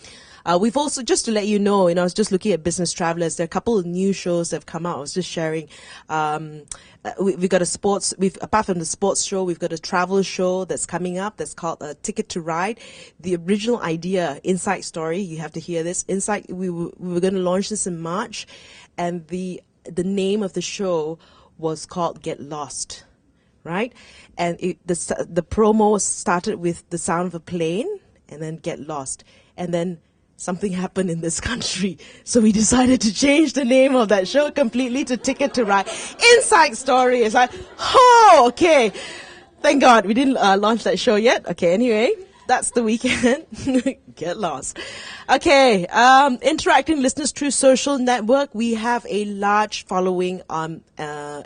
We've also, just to let you know, I was just looking at Business Travelers. There are a couple of new shows that have come out. I was just sharing. We've got apart from the sports show, we've got a travel show that's coming up that's called Ticket to Ride. The original idea, Inside Story, you have to hear this. We were going to launch this in March, and the name of the show was called Get Lost, right? And the promo started with the sound of a plane, and then Get Lost, and then something happened in this country, so we decided to change the name of that show completely to Ticket to Ride. Inside Story. It's like, okay. Thank God we didn't launch that show yet. Okay, anyway, that's the weekend. Get lost. Okay, interacting listeners through social network. We have a large following and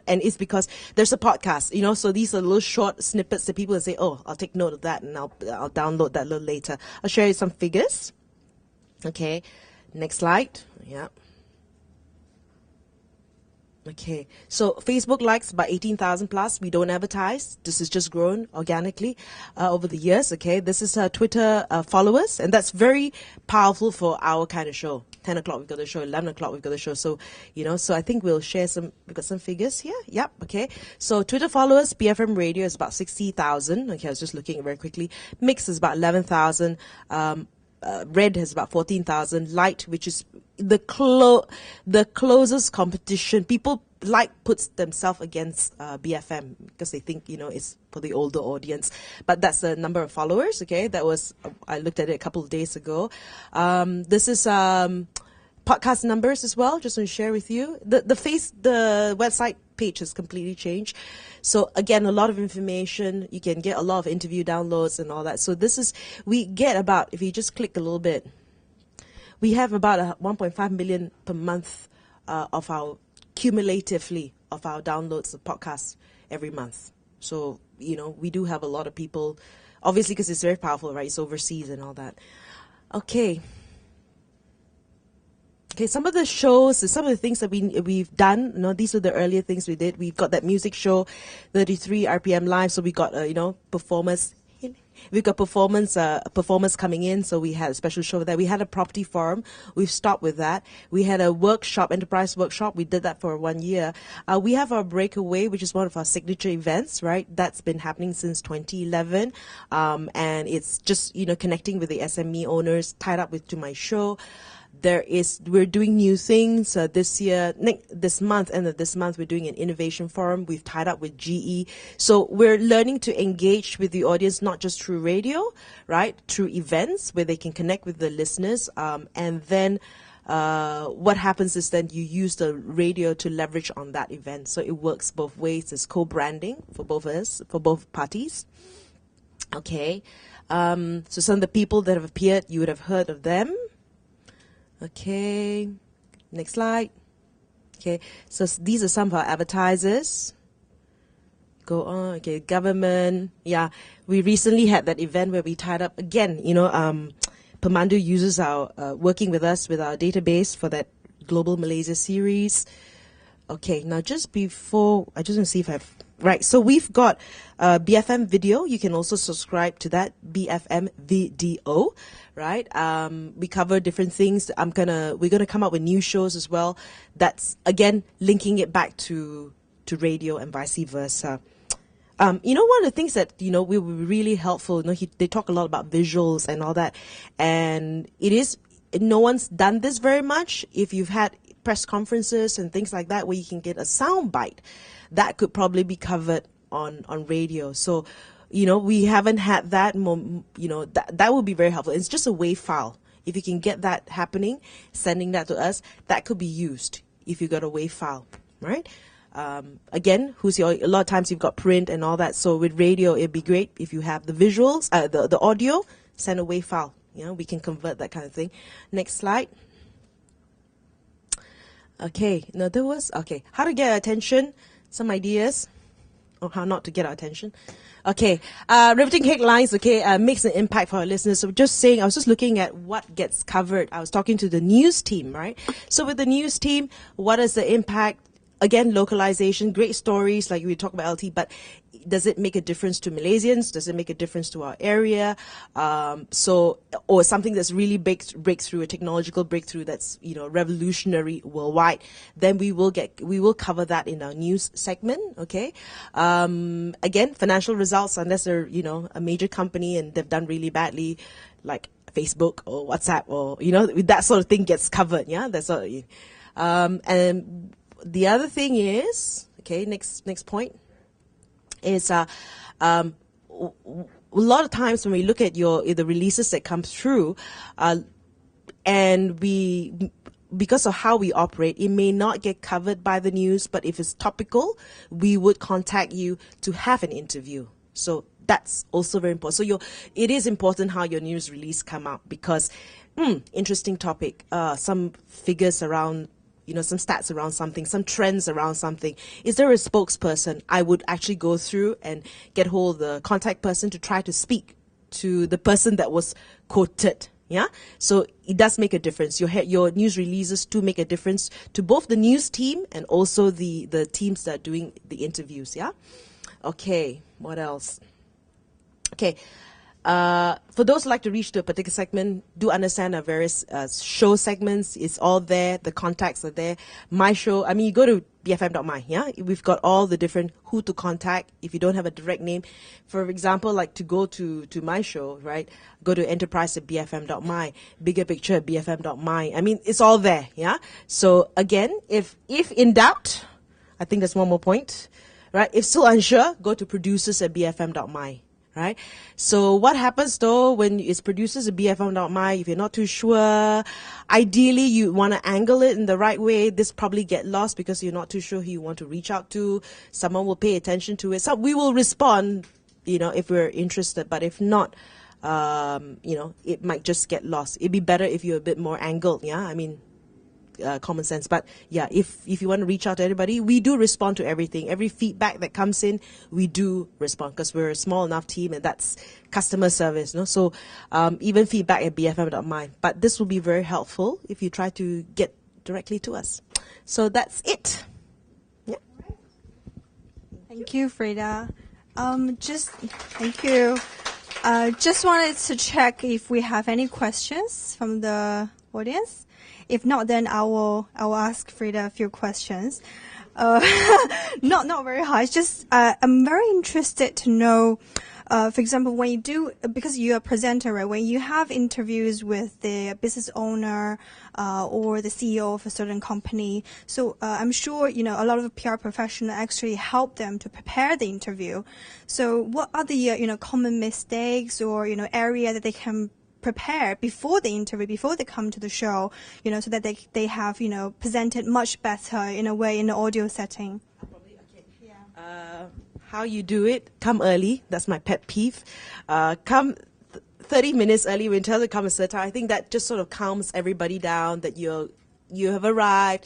it's because there's a podcast, so these are little short snippets that people will say, oh, I'll take note of that and I'll download that a little later. I'll share you some figures. Okay, next slide. Yeah. Okay, so Facebook likes about 18,000 plus. We don't advertise. This has just grown organically over the years. Okay, this is Twitter followers, and that's very powerful for our kind of show. 10 o'clock we've got a show, 11 o'clock we've got a show. So, so I think we'll share we've got some figures here. Yep, okay. So Twitter followers, BFM Radio is about 60,000. Okay, I was just looking very quickly. Mix is about 11,000. Red has about 14,000. Light, which is the closest competition. People puts themselves against BFM because they think it's for the older audience. But that's the number of followers. Okay, I looked at it a couple of days ago. This is podcast numbers as well. Just want to share with you. The website page has completely changed. So again, a lot of information. You can get a lot of interview downloads and all that. So we get about, if you just click a little bit, we have about 1.5 million per month of our cumulatively of our downloads of podcasts every month. So, we do have a lot of people, obviously because it's very powerful, right? It's overseas and all that. Okay, some of the shows, some of the things that we've done, these are the earlier things we did. We've got that music show, 33 RPM Live, so we got, performers. We've got performers coming in, so we had a special show there. We had a property forum. We've stopped with that. We had a workshop, enterprise workshop. We did that for 1 year. We have our breakaway, which is one of our signature events, right? That's been happening since 2011. And it's just, connecting with the SME owners, tied up to my show. We're doing new things this year, this month, end of this month, we're doing an innovation forum. We've tied up with GE. So we're learning to engage with the audience, not just through radio, right? Through events where they can connect with the listeners. And then what happens is then you use the radio to leverage on that event. So it works both ways. It's co-branding for both of us, for both parties. Okay. So some of the people that have appeared, you would have heard of them. Okay, next slide. Okay, so these are some of our advertisers. Go on. Okay, government. Yeah, we recently had that event where we tied up again. Pemandu uses our working with us with our database for that Global Malaysia series. Okay, now just before, I just want to see if I've Right, so we've got BFM video. You can also subscribe to that, BFM video, right? We cover different things. We're gonna come up with new shows as well. That's again linking it back to radio and vice versa. One of the things that will be really helpful. They talk a lot about visuals and all that, and no one's done this very much. If you've had press conferences and things like that, where you can get a sound bite, that could probably be covered on radio. So, we haven't had that. That would be very helpful. It's just a WAV file. If you can get that happening, sending that to us, that could be used if you got a WAV file, right? Again, a lot of times you've got print and all that. So with radio, it'd be great if you have the visuals, the audio, send a WAV file. We can convert that kind of thing. Next slide. Okay, how to get our attention, some ideas, or how not to get our attention. Okay, riveting headlines, makes an impact for our listeners. So I was just looking at what gets covered. I was talking to the news team, right? So with the news team, what is the impact? Again, localization, great stories, like we talk about LT, but does it make a difference to Malaysians? Does it make a difference to our area? Or something that's really breakthrough, a technological breakthrough that's revolutionary worldwide? Then we will cover that in our news segment. Okay. Again, financial results, unless they're a major company and they've done really badly, like Facebook or WhatsApp or that sort of thing gets covered. Yeah, that's all. And the other thing is, next point is a lot of times when we look at the releases that come through, and because of how we operate, it may not get covered by the news, but if it's topical, we would contact you to have an interview. So that's also very important. So it is important how your news release come out, because interesting topic, some figures around, some stats around something, some trends around something. Is there a spokesperson? I would actually go through and get hold of the contact person to try to speak to the person that was quoted. Yeah, so it does make a difference. Your news releases do make a difference to both the news team and also the teams that are doing the interviews. Yeah. Okay. What else? Okay. For those who like to reach to a particular segment, do understand our various show segments. It's all there. The contacts are there. My show, you go to bfm.my, yeah? We've got all the different who to contact if you don't have a direct name. For example, like to go to my show, right? Go to enterprise at bfm.my, bigger picture at bfm.my. It's all there, yeah? So again, if in doubt, I think there's one more point, right? If still unsure, go to producers at bfm.my. Right? So what happens though when it's producers at bfm.my, if you're not too sure, ideally you want to angle it in the right way. This probably get lost because you're not too sure who you want to reach out to. Someone will pay attention to it. So we will respond, if we're interested, but if not, it might just get lost. It'd be better if you're a bit more angled. Yeah. Common sense. But yeah, if you want to reach out to everybody, we do respond to everything. Every feedback that comes in, we do respond because we're a small enough team and that's customer service. So even feedback at bfm.my. But this will be very helpful if you try to get directly to us. So that's it. Yeah. Thank you, Frida. Thank you. Just wanted to check if we have any questions from the audience. If not, then I will ask Frida a few questions. Not very hard. Just I'm very interested to know, for example, when you do, because you're a presenter, right? When you have interviews with the business owner or the CEO of a certain company, so I'm sure a lot of PR professionals actually help them to prepare the interview. So what are the common mistakes or area that they can prepare before the interview, before they come to the show, so that they have, presented much better in a way in the audio setting? How you do it, come early. That's my pet peeve. Come 30 minutes early when you tell them to come a certain time. I think that just sort of calms everybody down, that you have arrived,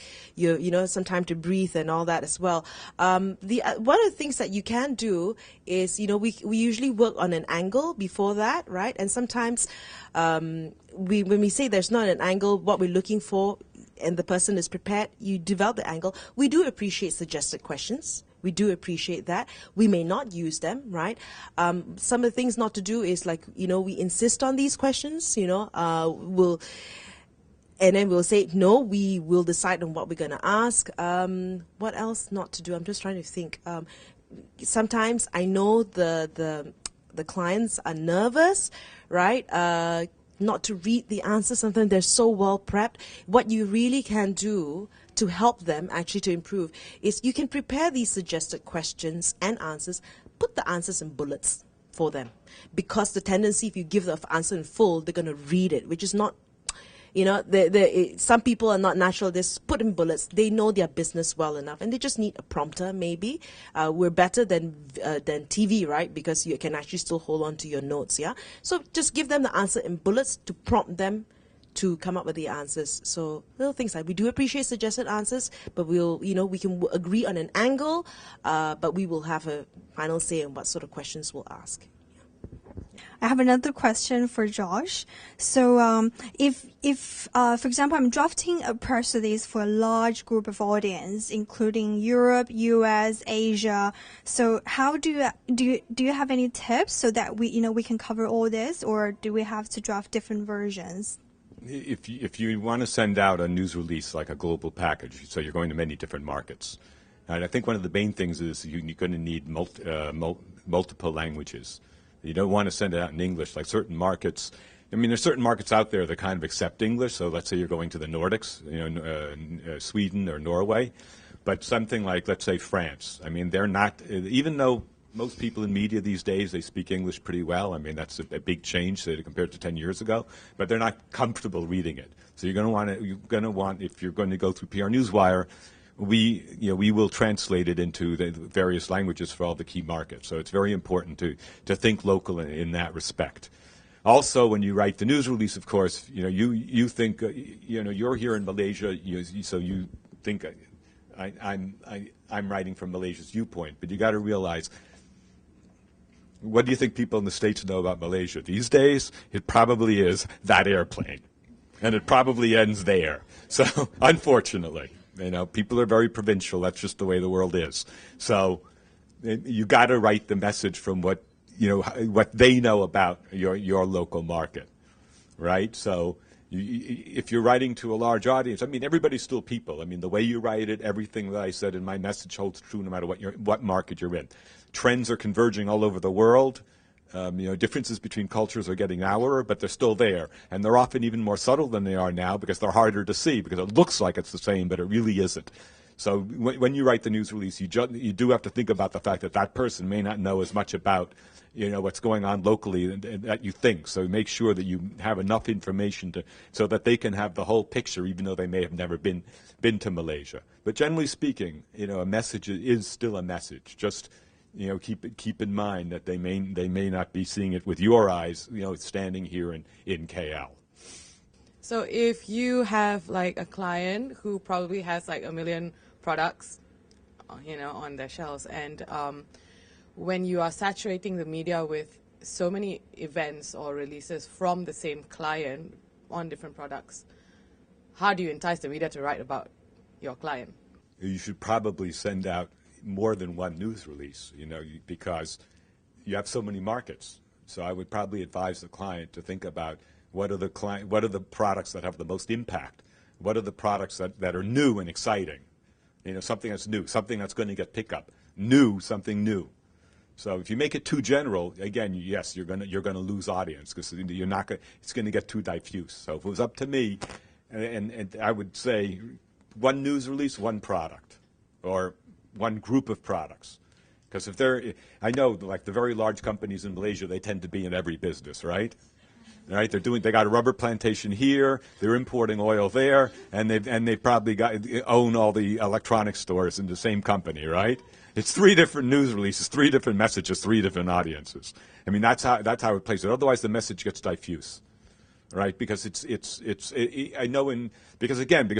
some time to breathe and all that as well. One of the things that you can do is, we usually work on an angle before that, right? And sometimes when we say there's not an angle, what we're looking for, and the person is prepared, you develop the angle. We do appreciate suggested questions. We do appreciate that. We may not use them, right? Some of the things not to do is like, we insist on these questions, and then we'll say, no, we will decide on what we're going to ask. What else not to do? I'm just trying to think. Sometimes I know the clients are nervous, right? Not to read the answers. Sometimes they're so well prepped. What you really can do to help them actually to improve is you can prepare these suggested questions and answers, put the answers in bullets for them. Because the tendency, if you give the answer in full, they're going to read it, which is not, some people are not natural. They just put in bullets. They know their business well enough, and they just need a prompter. Maybe we're better than TV, right? Because you can actually still hold on to your notes. Yeah. So just give them the answer in bullets to prompt them to come up with the answers. So little things like we do appreciate suggested answers, but we can agree on an angle, but we will have a final say on what sort of questions we'll ask. I have another question for Josh. So, if for example, I'm drafting a press release for a large group of audience, including Europe, US, Asia. So, how do you have any tips so that we can cover all this, or do we have to draft different versions? If you want to send out a news release like a global package, so you're going to many different markets, and I think one of the main things is you're going to need multiple languages. You don't want to send it out in English, like certain markets. I mean, there's certain markets out there that kind of accept English. So let's say you're going to the Nordics, Sweden or Norway. But something like, let's say, France. I mean, they're not, even though most people in media these days, they speak English pretty well. I mean, that's a big change compared to 10 years ago. But they're not comfortable reading it. So you're going to want, if you're going to go through PR Newswire, we will translate it into the various languages for all the key markets. So it's very important to think local in that respect. Also, when you write the news release, of course, you think, you're here in Malaysia, so you think I'm writing from Malaysia's viewpoint. But you got to realize, what do you think people in the States know about Malaysia these days? It probably is that airplane, and it probably ends there. So, unfortunately. People are very provincial. That's just the way the world is. So you got to write the message from what they know about your local market, right? So if you're writing to a large audience, I mean, everybody's still people. I mean, the way you write it, everything that I said in my message holds true no matter what market you're in. Trends are converging all over the world. Differences between cultures are getting narrower, but they're still there. And they're often even more subtle than they are now because they're harder to see, because it looks like it's the same, but it really isn't. So when you write the news release, you do have to think about the fact that that person may not know as much about what's going on locally that you think. So make sure that you have enough information so that they can have the whole picture, even though they may have never been to Malaysia. But generally speaking, a message is still a message. Just keep in mind that they may not be seeing it with your eyes, standing here in KL. So if you have like a client who probably has like 1 million products, on their shelves, and when you are saturating the media with so many events or releases from the same client on different products, how do you entice the reader to write about your client? You should probably send out more than one news release, because you have so many markets. So I would probably advise the client to think about what are the products that have the most impact? What are the products that are new and exciting? Something that's new, something that's going to get pickup. Something new. So if you make it too general, again, yes, you're going to lose audience because it's going to get too diffuse. So if it was up to me, and I would say one news release, one product, or one group of products. Because I know, like the very large companies in Malaysia, they tend to be in every business, right? Right? They got a rubber plantation here, they're importing oil there, and they probably own all the electronic stores in the same company, right? It's 3 different news releases, 3 different messages, 3 different audiences. I mean, that's how it plays it. Otherwise, the message gets diffuse, right? Because because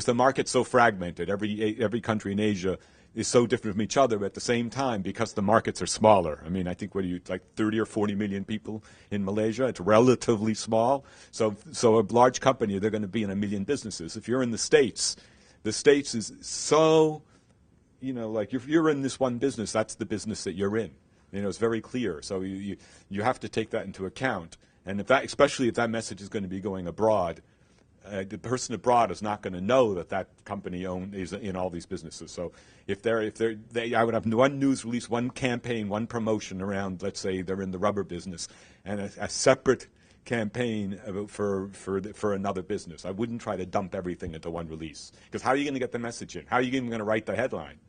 the market's so fragmented. Every country in Asia is so different from each other, but at the same time, because the markets are smaller. I mean, I think, 30 or 40 million people in Malaysia? It's relatively small. So a large company, they're going to be in 1 million businesses. If you're in the States is so, like if you're in this one business, that's the business that you're in. It's very clear. So you have to take that into account. And especially if that message is going to be going abroad, the person abroad is not going to know that company is in all these businesses. So I would have one news release, one campaign, one promotion around. Let's say they're in the rubber business, and a separate campaign for another business. I wouldn't try to dump everything into one release, because how are you going to get the message in? How are you even going to write the headline?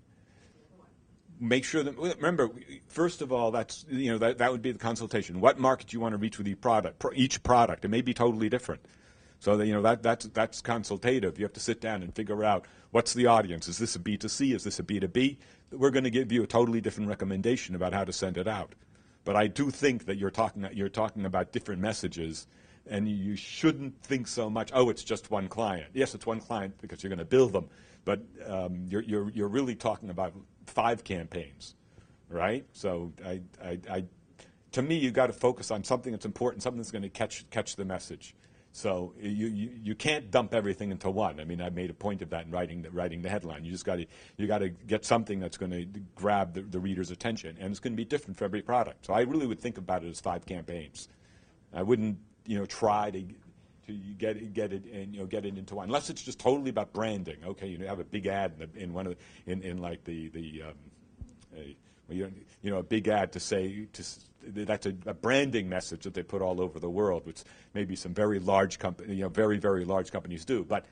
Make sure that, remember, first of all, that would be the consultation. What market do you want to reach with each product? It may be totally different. So that's consultative. You have to sit down and figure out what's the audience. Is this a B2C? Is this a B2B? We're going to give you a totally different recommendation about how to send it out. But I do think that you're talking about different messages, and you shouldn't think so much. Oh, it's just one client. Yes, it's one client because you're going to bill them, but you're really talking about 5 campaigns, right? So to me, you've got to focus on something that's important, something that's going to catch the message. So you can't dump everything into one. I mean, I made a point of that in writing the headline. You got to get something that's going to grab the reader's attention, and it's going to be different for every product. So I really would think about it as 5 campaigns. I wouldn't try to get it and get it into one, unless it's just totally about branding. Okay, you have a big ad in one of a big ad to say that's a branding message that they put all over the world, which maybe some very large very, very large companies do. But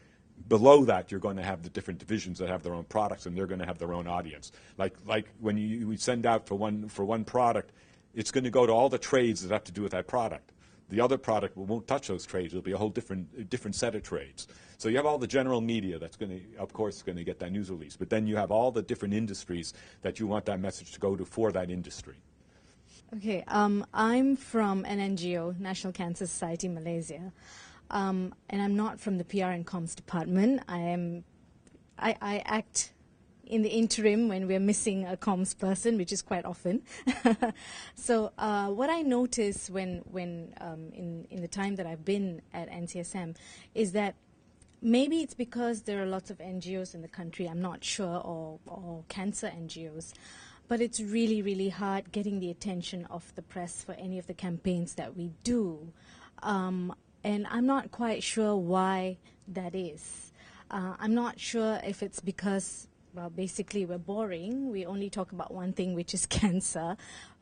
below that, you're going to have the different divisions that have their own products, and they're going to have their own audience. Like when we send out for one product, it's going to go to all the trades that have to do with that product. The other product won't touch those trades. It'll be a whole different set of trades. So you have all the general media that's going to, of course, going to get that news release. But then you have all the different industries that you want that message to go to for that industry. Okay, I'm from an NGO, National Cancer Society Malaysia, and I'm not from the PR and Comms department. I act in the interim when we're missing a comms person, which is quite often. So what I notice when in the time that I've been at NCSM is that maybe it's because there are lots of NGOs in the country, I'm not sure, or cancer NGOs, but it's really, really hard getting the attention of the press for any of the campaigns that we do. And I'm not quite sure why that is. I'm not sure if it's because, well, basically we're boring. We only talk about one thing, which is cancer,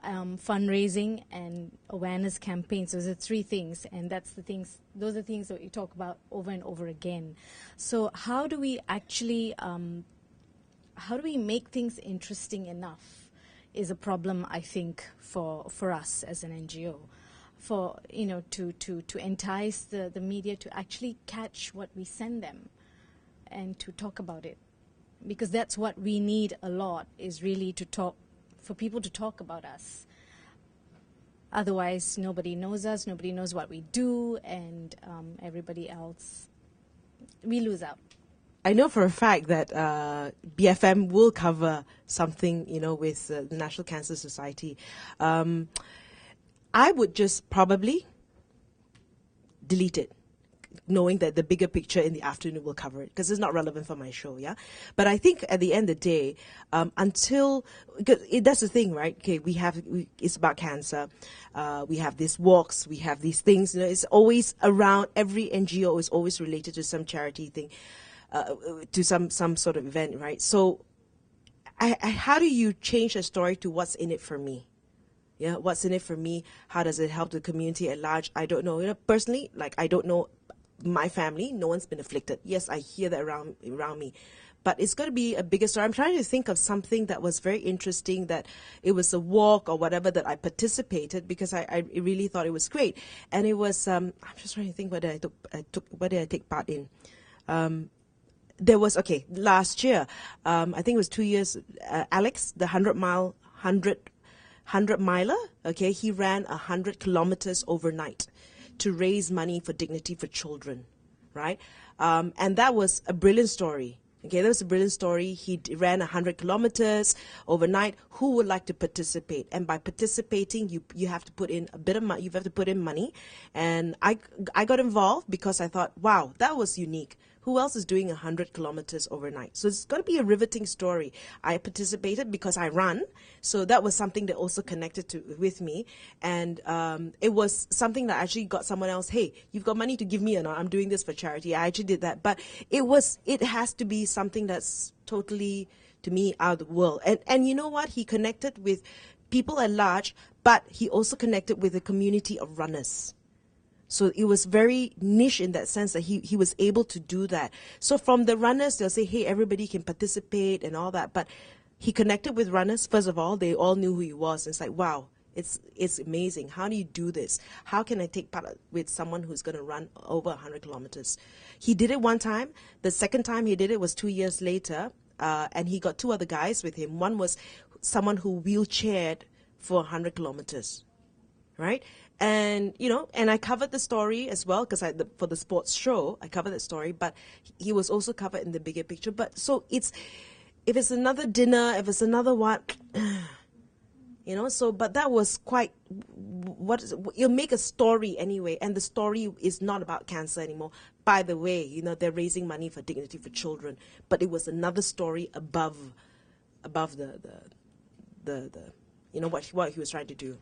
fundraising and awareness campaigns. Those are 3 things, and those are things that we talk about over and over again. So how do we actually, how do we make things interesting enough is a problem, I think, for us as an NGO, for to entice the media to actually catch what we send them and to talk about it. Because that's what we need a lot, is really for people to talk about us. Otherwise, nobody knows us, nobody knows what we do, and everybody else, we lose out. I know for a fact that BFM will cover something, with the National Cancer Society. I would just probably delete it, knowing that the bigger picture in the afternoon will cover it, because it's not relevant for my show, yeah? But I think at the end of the day, that's the thing, right? Okay, it's about cancer. We have these walks, we have these things, it's always around, every NGO is always related to some charity thing, to some sort of event, right? So how do you change a story to what's in it for me? Yeah, what's in it for me? How does it help the community at large? I don't know. Personally, I don't know my family. No one's been afflicted. Yes, I hear that around me. But it's got to be a bigger story. I'm trying to think of something that was very interesting, that it was a walk or whatever that I participated, because I really thought it was great. And it was, I'm just trying to think what did I take part in? There was, last year, I think it was 2 years, Alex, the 100 miler, okay, he ran 100 kilometers overnight to raise money for dignity for children, right? And that was a brilliant story. Okay, that was a brilliant story. He ran 100 kilometers overnight. Who would like to participate? And by participating, you have to put in a bit of money. You have to put in money. And I got involved because I thought, wow, that was unique. Who else is doing 100 kilometers overnight? So it's going to be a riveting story. I participated because I run, so that was something that also connected with me, and it was something that actually got someone else. Hey, you've got money to give me or not? I'm doing this for charity. I actually did that, but it has to be something that's totally, to me, out of the world. And you know what? He connected with people at large, but he also connected with a community of runners. So it was very niche in that sense that he was able to do that. So from the runners, they'll say, hey, everybody can participate and all that. But he connected with runners. First of all, they all knew who he was. It's like, wow, it's amazing. How do you do this? How can I take part with someone who's going to run over 100 kilometers? He did it one time. The second time he did it was 2 years later. And he got 2 other guys with him. One was someone who wheelchaired for 100 kilometers, right? And, and I covered the story as well, because for the sports show, I covered that story, but he was also covered in the bigger picture. But so if it's another dinner, if it's another what, but that was quite, you'll make a story anyway, and the story is not about cancer anymore. By the way, they're raising money for Dignity for Children, but it was another story above the what he was trying to do.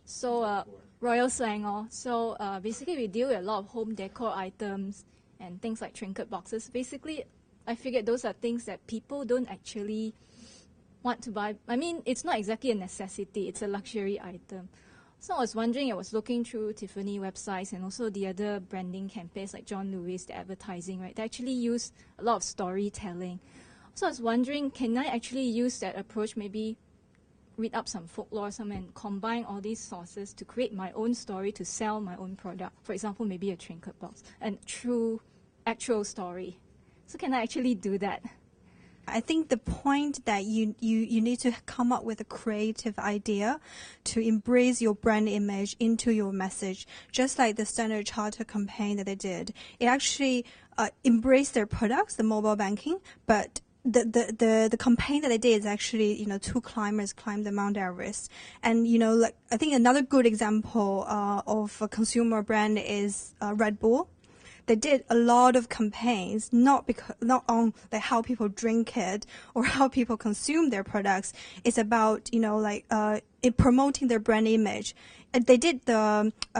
So, Royal Selangor. So, basically, we deal with a lot of home decor items and things like trinket boxes. Basically, I figured those are things that people don't actually want to buy. I mean, it's not exactly a necessity. It's a luxury item. So, I was wondering, I was looking through Tiffany websites and also the other branding campaigns like John Lewis, the advertising, right? They actually use a lot of storytelling. So, I was wondering, can I actually use that approach, maybe read up some folklore and combine all these sources to create my own story to sell my own product? For example, maybe a trinket box, a true, actual story. So can I actually do that? I think the point that you need to come up with a creative idea to embrace your brand image into your message, just like the Standard Chartered campaign that they did. It actually embraced their products, the mobile banking, but the campaign that they did is actually, 2 climbers climbed the Mount Everest. And, I think another good example of a consumer brand is Red Bull. They did a lot of campaigns, not on how people drink it or how people consume their products. It's about, it promoting their brand image. And they did the 2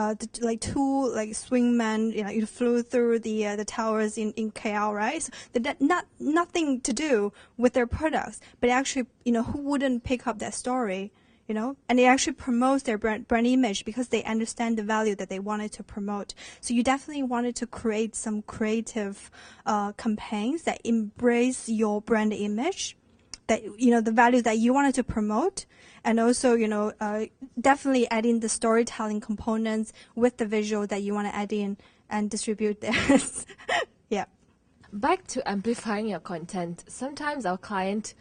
swingmen, you flew through the towers in KL, right? So that nothing to do with their products, but actually, who wouldn't pick up that story? And it actually promotes their brand image because they understand the value that they wanted to promote. So you definitely wanted to create some creative campaigns that embrace your brand image, that, the values that you wanted to promote, and also, definitely add in the storytelling components with the visual that you want to add in and distribute there. Yeah. Back to amplifying your content, sometimes our client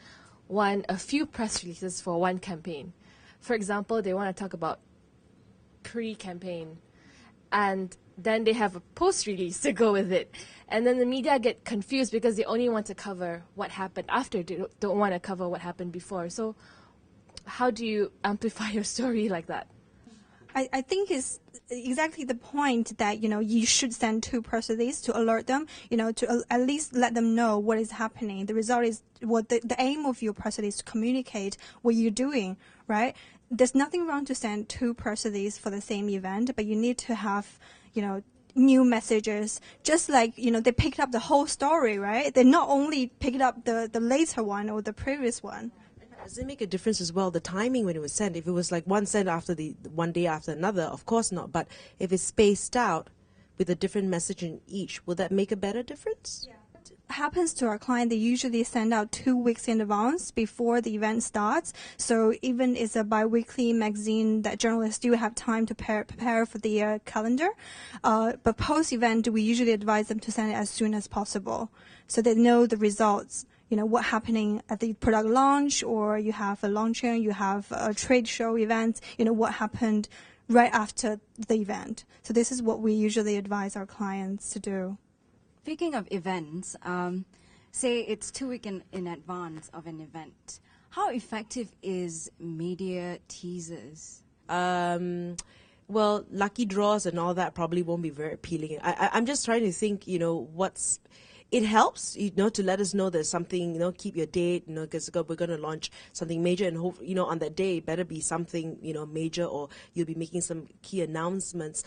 want a few press releases for one campaign. For example, they want to talk about pre-campaign, and then they have a post-release to go with it. And then the media get confused because they only want to cover what happened after, they don't want to cover what happened before. So how do you amplify your story like that? I think it's exactly the point that, you should send 2 press releases to alert them, to at least let them know what is happening. The result is what the aim of your press release is to communicate what you're doing, right? There's nothing wrong to send 2 press releases for the same event, but you need to have, new messages, just like, they picked up the whole story, right? They not only picked up the later one or the previous one. Does it make a difference as well, the timing when it was sent? If it was like one sent after one day after another, of course not. But if it's spaced out with a different message in each, will that make a better difference? Yeah. What happens to our client, they usually send out 2 weeks in advance before the event starts. So even it's a bi-weekly magazine that journalists do have time to prepare for the calendar. But post-event, we usually advise them to send it as soon as possible so they know the results. What happening at the product launch, or you have a launching, you have a trade show event, what happened right after the event. So this is what we usually advise our clients to do. Speaking of events, say it's 2 weeks in advance of an event. How effective is media teasers? well, lucky draws and all that probably won't be very appealing. I'm just trying to think, it helps, to let us know there's something, keep your date, because we're going to launch something major, and hope, on that day, it better be something, major, or you'll be making some key announcements.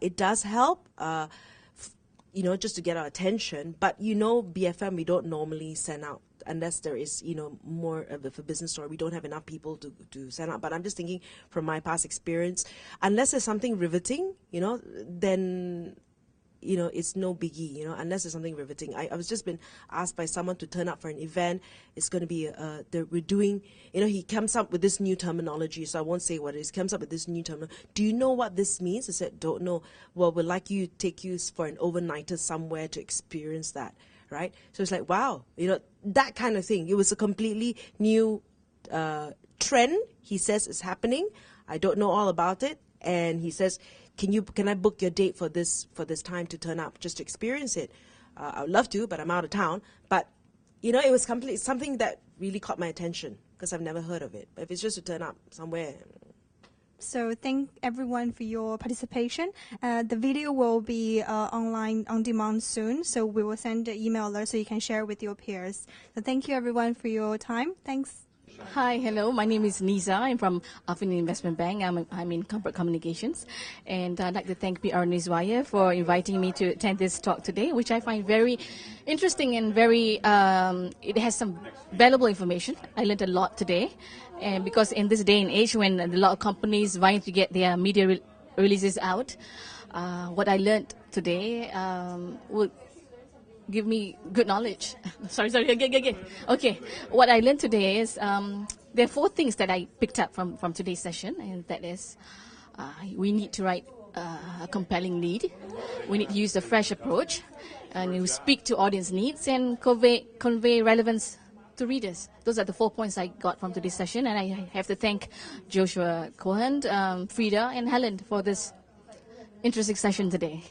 It does help, just to get our attention. But, BFM, we don't normally send out, unless there is, more of a business story. We don't have enough people to send out. But I'm just thinking from my past experience, unless there's something riveting, then it's no biggie, unless there's something riveting. I was just been asked by someone to turn up for an event. It's going to be, we're doing, he comes up with this new terminology, so I won't say what it is. He comes up with this new terminology. Do you know what this means? I said, don't know. Well, we'd like you to take you for an overnighter somewhere to experience that, right? So it's like, wow, that kind of thing. It was a completely new trend, he says, is happening. I don't know all about it. And he says, can I book your date for this time to turn up just to experience it? I would love to, but I'm out of town. But it was something that really caught my attention because I've never heard of it. But if it's just to turn up somewhere. So thank everyone for your participation. The video will be online on demand soon, so we will send an email alert so you can share with your peers. So thank you everyone for your time. Thanks. Hi, hello. My name is Nisa. I'm from Affinity Investment Bank. I'm in corporate communications, and I'd like to thank PR Newswire for inviting me to attend this talk today, which I find very interesting and very. It has some valuable information. I learned a lot today, and because in this day and age when a lot of companies vying to get their media releases out, what I learned today will give me good knowledge. sorry, again. Okay, what I learned today is there are 4 things that I picked up from today's session, and that is we need to write a compelling lead, we need to use a fresh approach, and we speak to audience needs and convey relevance to readers. Those are the 4 points I got from today's session, and I have to thank Joshua Cohen, Frida, and Helen for this interesting session today.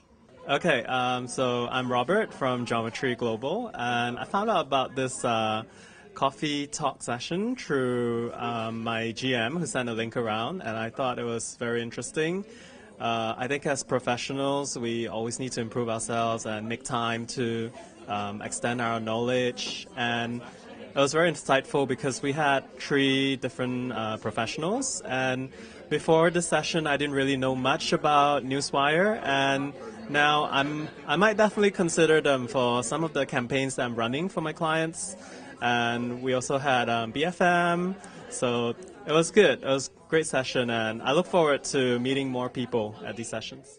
Okay, so I'm Robert from Geometry Global, and I found out about this coffee talk session through my GM, who sent a link around, and I thought it was very interesting. I think as professionals, we always need to improve ourselves and make time to extend our knowledge, and it was very insightful because we had 3 different professionals, and before this session, I didn't really know much about Newswire, and now I might definitely consider them for some of the campaigns that I'm running for my clients. And we also had BFM, so it was good. It was a great session, and I look forward to meeting more people at these sessions.